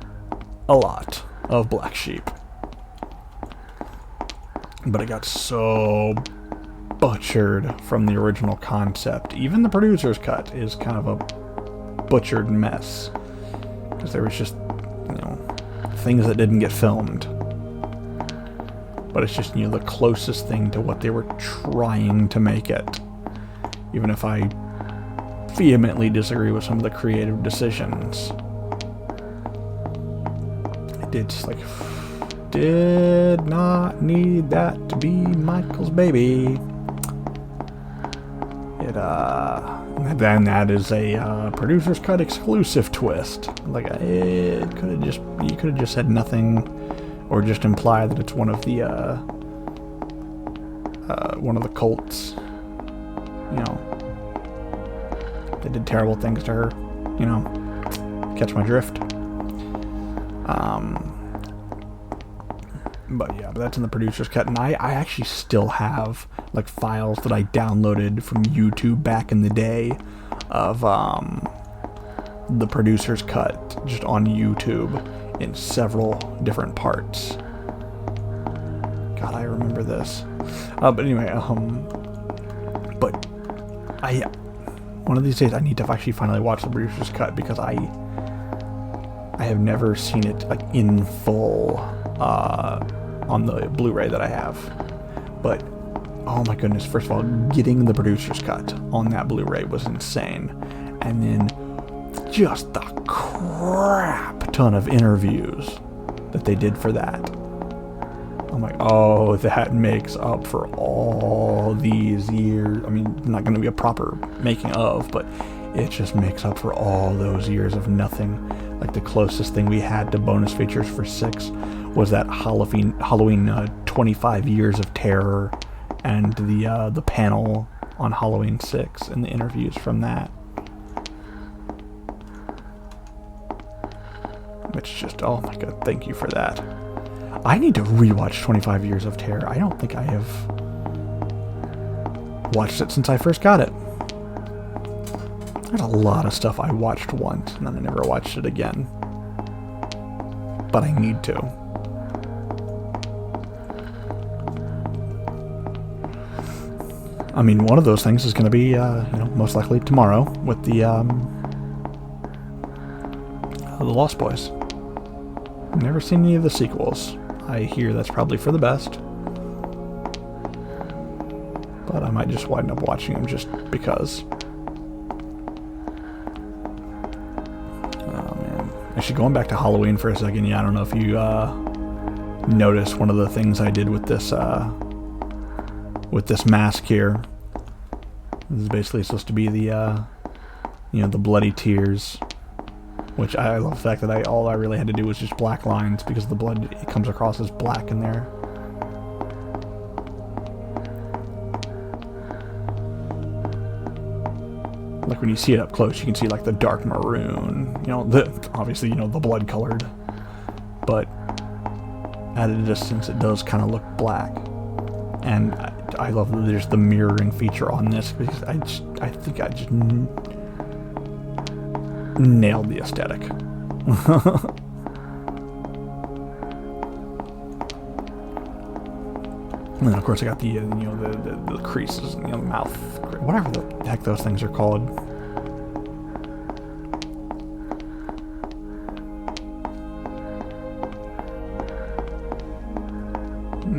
a lot of black sheep. But it got so butchered from the original concept. Even the producer's cut is kind of a butchered mess. Because there was just, things that didn't get filmed. But it's just, the closest thing to what they were trying to make it. Even if I vehemently disagree with some of the creative decisions. It did not need that to be Michael's baby. Then that is a producer's cut exclusive twist. Like, you could have just said nothing, or just imply that it's one of the cults. That did terrible things to her. Catch my drift. But that's in the producer's cut, and I actually still have like files that I downloaded from YouTube back in the day of the producer's cut just on YouTube in several different parts. God, I remember this. But anyway, one of these days I need to actually finally watch the producer's cut, because I have never seen it like in full on the Blu-ray that I have. But oh my goodness, first of all, getting the producer's cut on that Blu-ray was insane. And then just the crap ton of interviews that they did for that. I'm like, oh, that makes up for all these years. I mean, not going to be a proper making of, but it just makes up for all those years of nothing. Like, the closest thing we had to bonus features for 6 was that Halloween 25 Years of Terror, and the panel on Halloween 6 and the interviews from that. It's just, oh my god, thank you for that. I need to rewatch 25 Years of Terror. I don't think I have watched it since I first got it. There's a lot of stuff I watched once and then I never watched it again. But I need to. I mean, one of those things is going to be, you know, most likely tomorrow with the Lost Boys. Never seen any of the sequels. I hear that's probably for the best. But I might just wind up watching them just because. Oh, man. Actually, going back to Halloween for a second, yeah, I don't know if you noticed one of the things I did with this mask here. This is basically supposed to be the, you know, the bloody tears. Which I love the fact that all I really had to do was just black lines because the blood, it comes across as black in there. Like when you see it up close, you can see like the dark maroon, you know, obviously, you know, the blood colored, but at a distance it does kind of look black. And I love that there's the mirroring feature on this because I think I just nailed the aesthetic. And then of course I got the you know, the creases in the mouth, whatever the heck those things are called.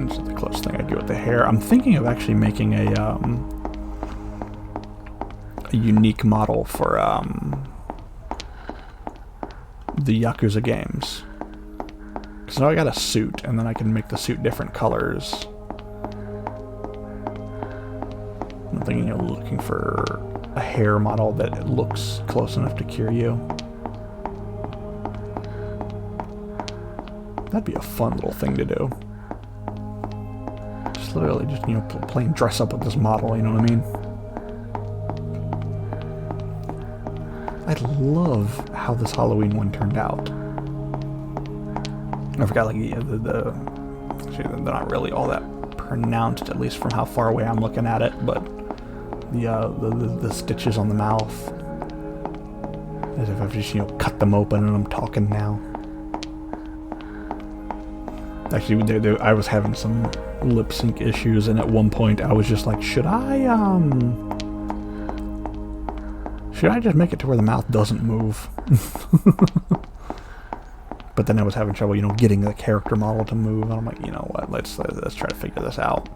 This is the closest thing I do with the hair. I'm thinking of actually making a unique model for the Yakuza games. Because now I got a suit, and then I can make the suit different colors. I'm thinking, you know, looking for a hair model that looks close enough to Kiryu. That'd be a fun little thing to do. Just literally just, you know, plain dress up with this model, you know what I mean? I love how this Halloween one turned out. I forgot, like, actually, they're not really all that pronounced, at least from how far away I'm looking at it, but the stitches on the mouth, as if I've just, you know, cut them open and I'm talking now. Actually, I was having some lip sync issues, and at one point I was just like, should I just make it to where the mouth doesn't move? But then I was having trouble, you know, getting the character model to move, and I'm like, you know what, let's try to figure this out.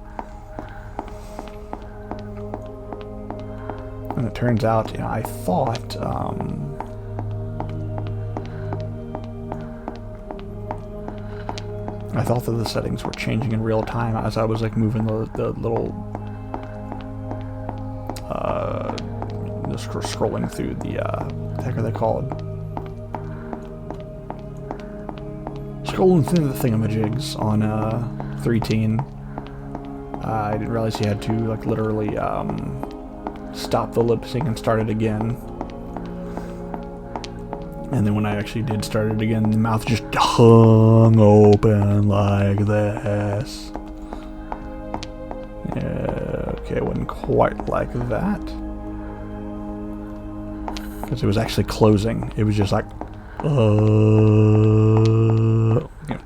And it turns out, you know, I thought that the settings were changing in real time as I was like moving the little just scrolling through the what the heck are they called? Scrolling through the thingamajigs on 3teen. I didn't realize you had to like literally stop the lip sync and start it again. And then when I actually did start it again, the mouth just hung open like this. Yeah, okay, it wasn't quite like that. Because it was actually closing. It was just like, you know.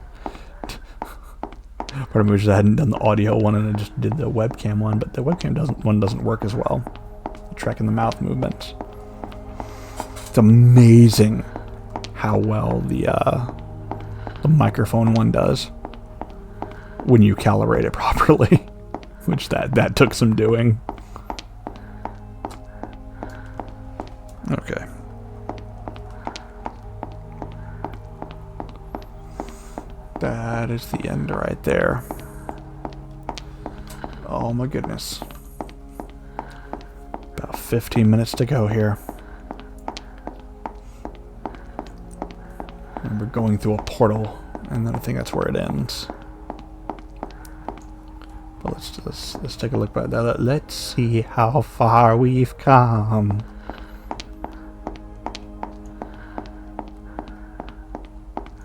Part of me was I hadn't done the audio one and I just did the webcam one, but the webcam doesn't work as well. Tracking the mouth movements. It's amazing how well the microphone one does when you calibrate it properly, which that took some doing. Okay. That is the end right there. Oh my goodness. About 15 minutes to go here. And we're going through a portal, and then I think that's where it ends. But let's take a look by that. Let's see how far we've come.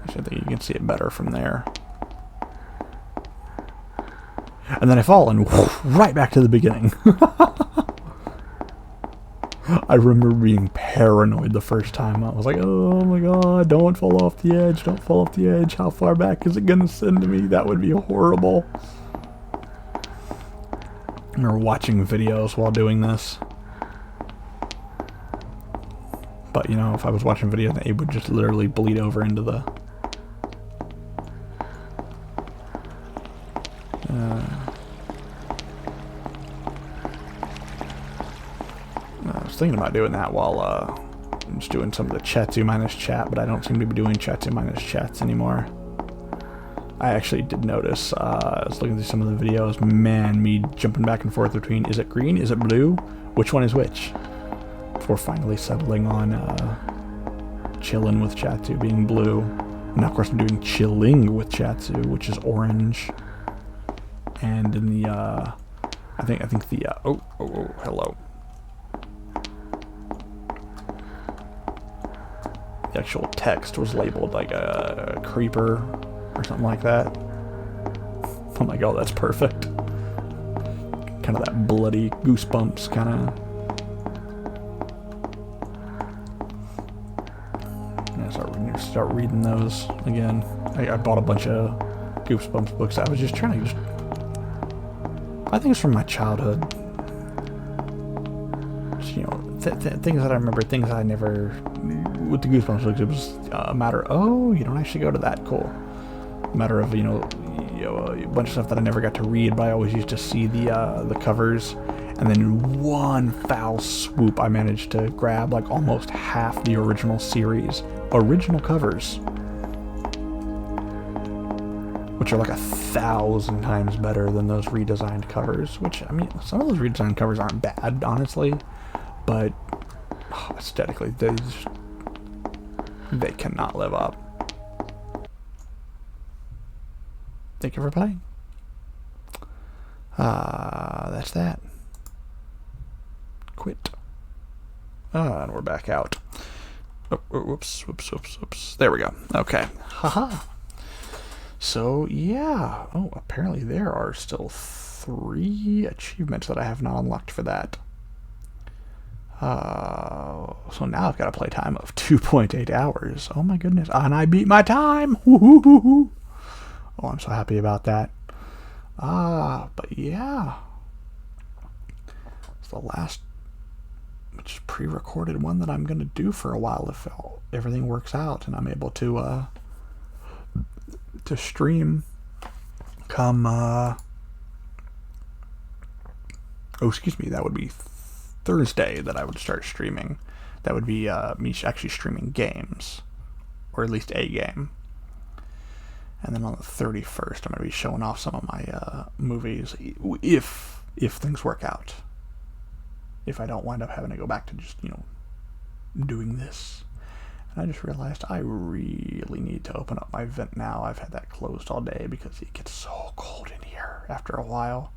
Actually, I think you can see it better from there. And then I fall and right back to the beginning. I remember being paranoid the first time. I was like, oh my god, don't fall off the edge, don't fall off the edge. How far back is it gonna send me? That would be horrible. I remember watching videos while doing this. But, you know, if I was watching videos, it would just literally bleed over into the... I was thinking about doing that while I'm just doing some of the Chatzu minus chat, but I don't seem to be doing Chatzu minus chats anymore. I actually did notice, I was looking through some of the videos, man, me jumping back and forth between, is it green, is it blue, which one is which? Before finally settling on chillin' with Chatzu being blue. And now, of course, I'm doing chilling with Chatzu, which is orange. And in the, I think the, hello. The actual text was labeled like a creeper or something like that. I'm like, oh, that's perfect. Kind of that bloody goosebumps kind of. Start reading those again. I bought a bunch of Goosebumps books. I was just trying to I think it's from my childhood. Just, you know, things that I remember, things that I never... With the Goosebumps books, it was a matter of, oh, you don't actually go to that, cool. A matter of, you know, a bunch of stuff that I never got to read, but I always used to see the covers. And then in one foul swoop, I managed to grab like almost half the original series. Original covers. Which are like 1,000 times better than those redesigned covers. Which, I mean, some of those redesigned covers aren't bad, honestly. But, aesthetically, they cannot live up. Thank you for playing. That's that. Quit. And we're back out. Oh, whoops. There we go. Okay. Haha. So, yeah. Oh, apparently there are still 3 achievements that I have not unlocked for that. So now I've got a playtime of 2.8 hours. Oh my goodness. And I beat my time! Woo-hoo-hoo-hoo. Oh, I'm so happy about that. But yeah. It's the last, which is pre-recorded one that I'm going to do for a while if everything works out and I'm able to stream come, oh, excuse me, that would be Thursday that I would start streaming. That would be me actually streaming games, or at least a game. And then on the 31st, I'm going to be showing off some of my movies, if things work out. If I don't wind up having to go back to just, you know, doing this. And I just realized I really need to open up my vent now. I've had that closed all day because it gets so cold in here after a while.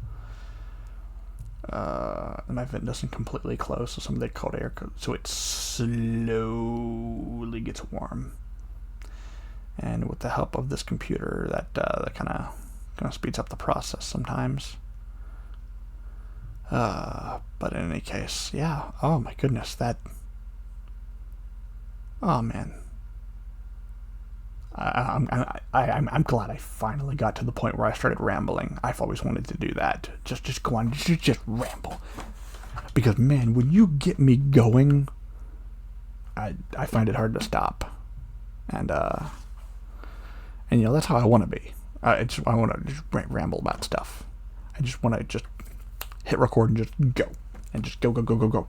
And my vent doesn't completely close, so some of the cold air, so it slowly gets warm. And with the help of this computer, that kind of speeds up the process sometimes. But in any case, yeah. Oh my goodness, that. Oh man. I'm glad I finally got to the point where I started rambling. I've always wanted to do that. Just go on, just ramble. Because man, when you get me going, I find it hard to stop. And you know, that's how I want to be. I want to just ramble about stuff. I just want to just hit record and just go. And just go.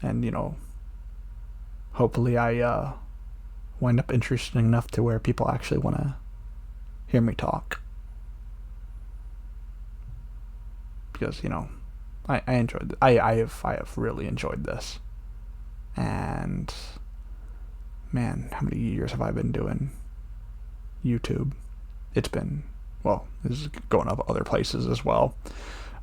And, you know, hopefully I wind up interesting enough to where people actually want to hear me talk. Because, you know, I enjoyed it. I have really enjoyed this. And man, how many years have I been doing YouTube? It's been, well, this is going up other places as well.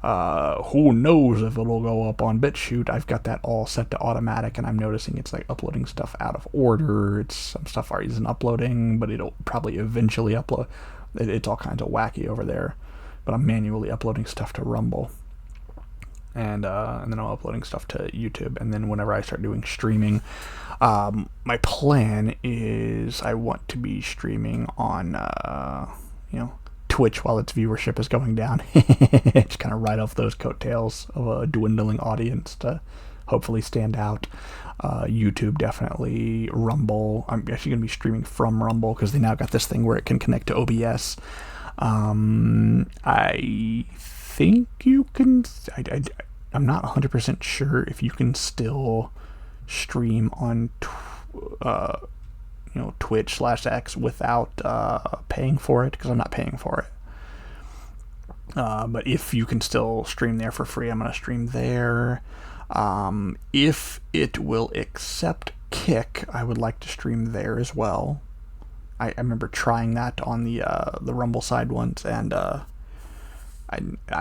Who knows if it'll go up on BitChute. I've got that all set to automatic, and I'm noticing it's like uploading stuff out of order. It's some stuff already isn't uploading, but it'll probably eventually upload. It's all kinds of wacky over there. But I'm manually uploading stuff to Rumble. And then I'm uploading stuff to YouTube. And then whenever I start doing streaming, my plan is I want to be streaming on, Twitch while its viewership is going down. Just kind of ride off those coattails of a dwindling audience to hopefully stand out. YouTube definitely. Rumble. I'm actually going to be streaming from Rumble because they now got this thing where it can connect to OBS. I think you can. I'm not 100% sure if you can still stream on Twitch/X without paying for it, because I'm not paying for it. But if you can still stream there for free, I'm going to stream there. If it will accept Kick, I would like to stream there as well. I remember trying that on the Rumble side once, and I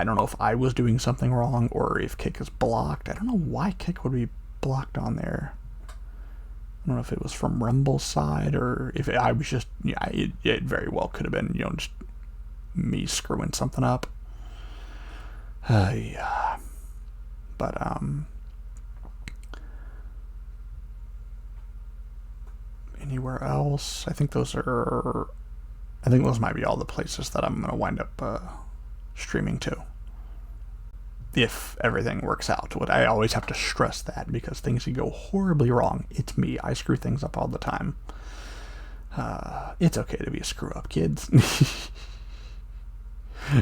don't know if I was doing something wrong or if Kick is blocked. I don't know why Kick would be blocked on there. I don't know if it was from Rumble's side or if I was just, it very well could have been, just me screwing something up. Yeah. But, anywhere else? I think those might be all the places that I'm going to wind up streaming to, if everything works out. What I always have to stress that, because things can go horribly wrong. It's me. I screw things up all the time. It's okay to be a screw up, kids.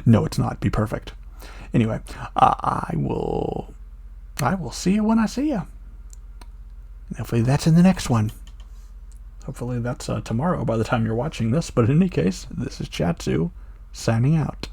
No, it's not. Be perfect. Anyway, I will see you when I see you. Hopefully that's in the next one. Hopefully that's tomorrow by the time you're watching this. But in any case, this is Chatzu signing out.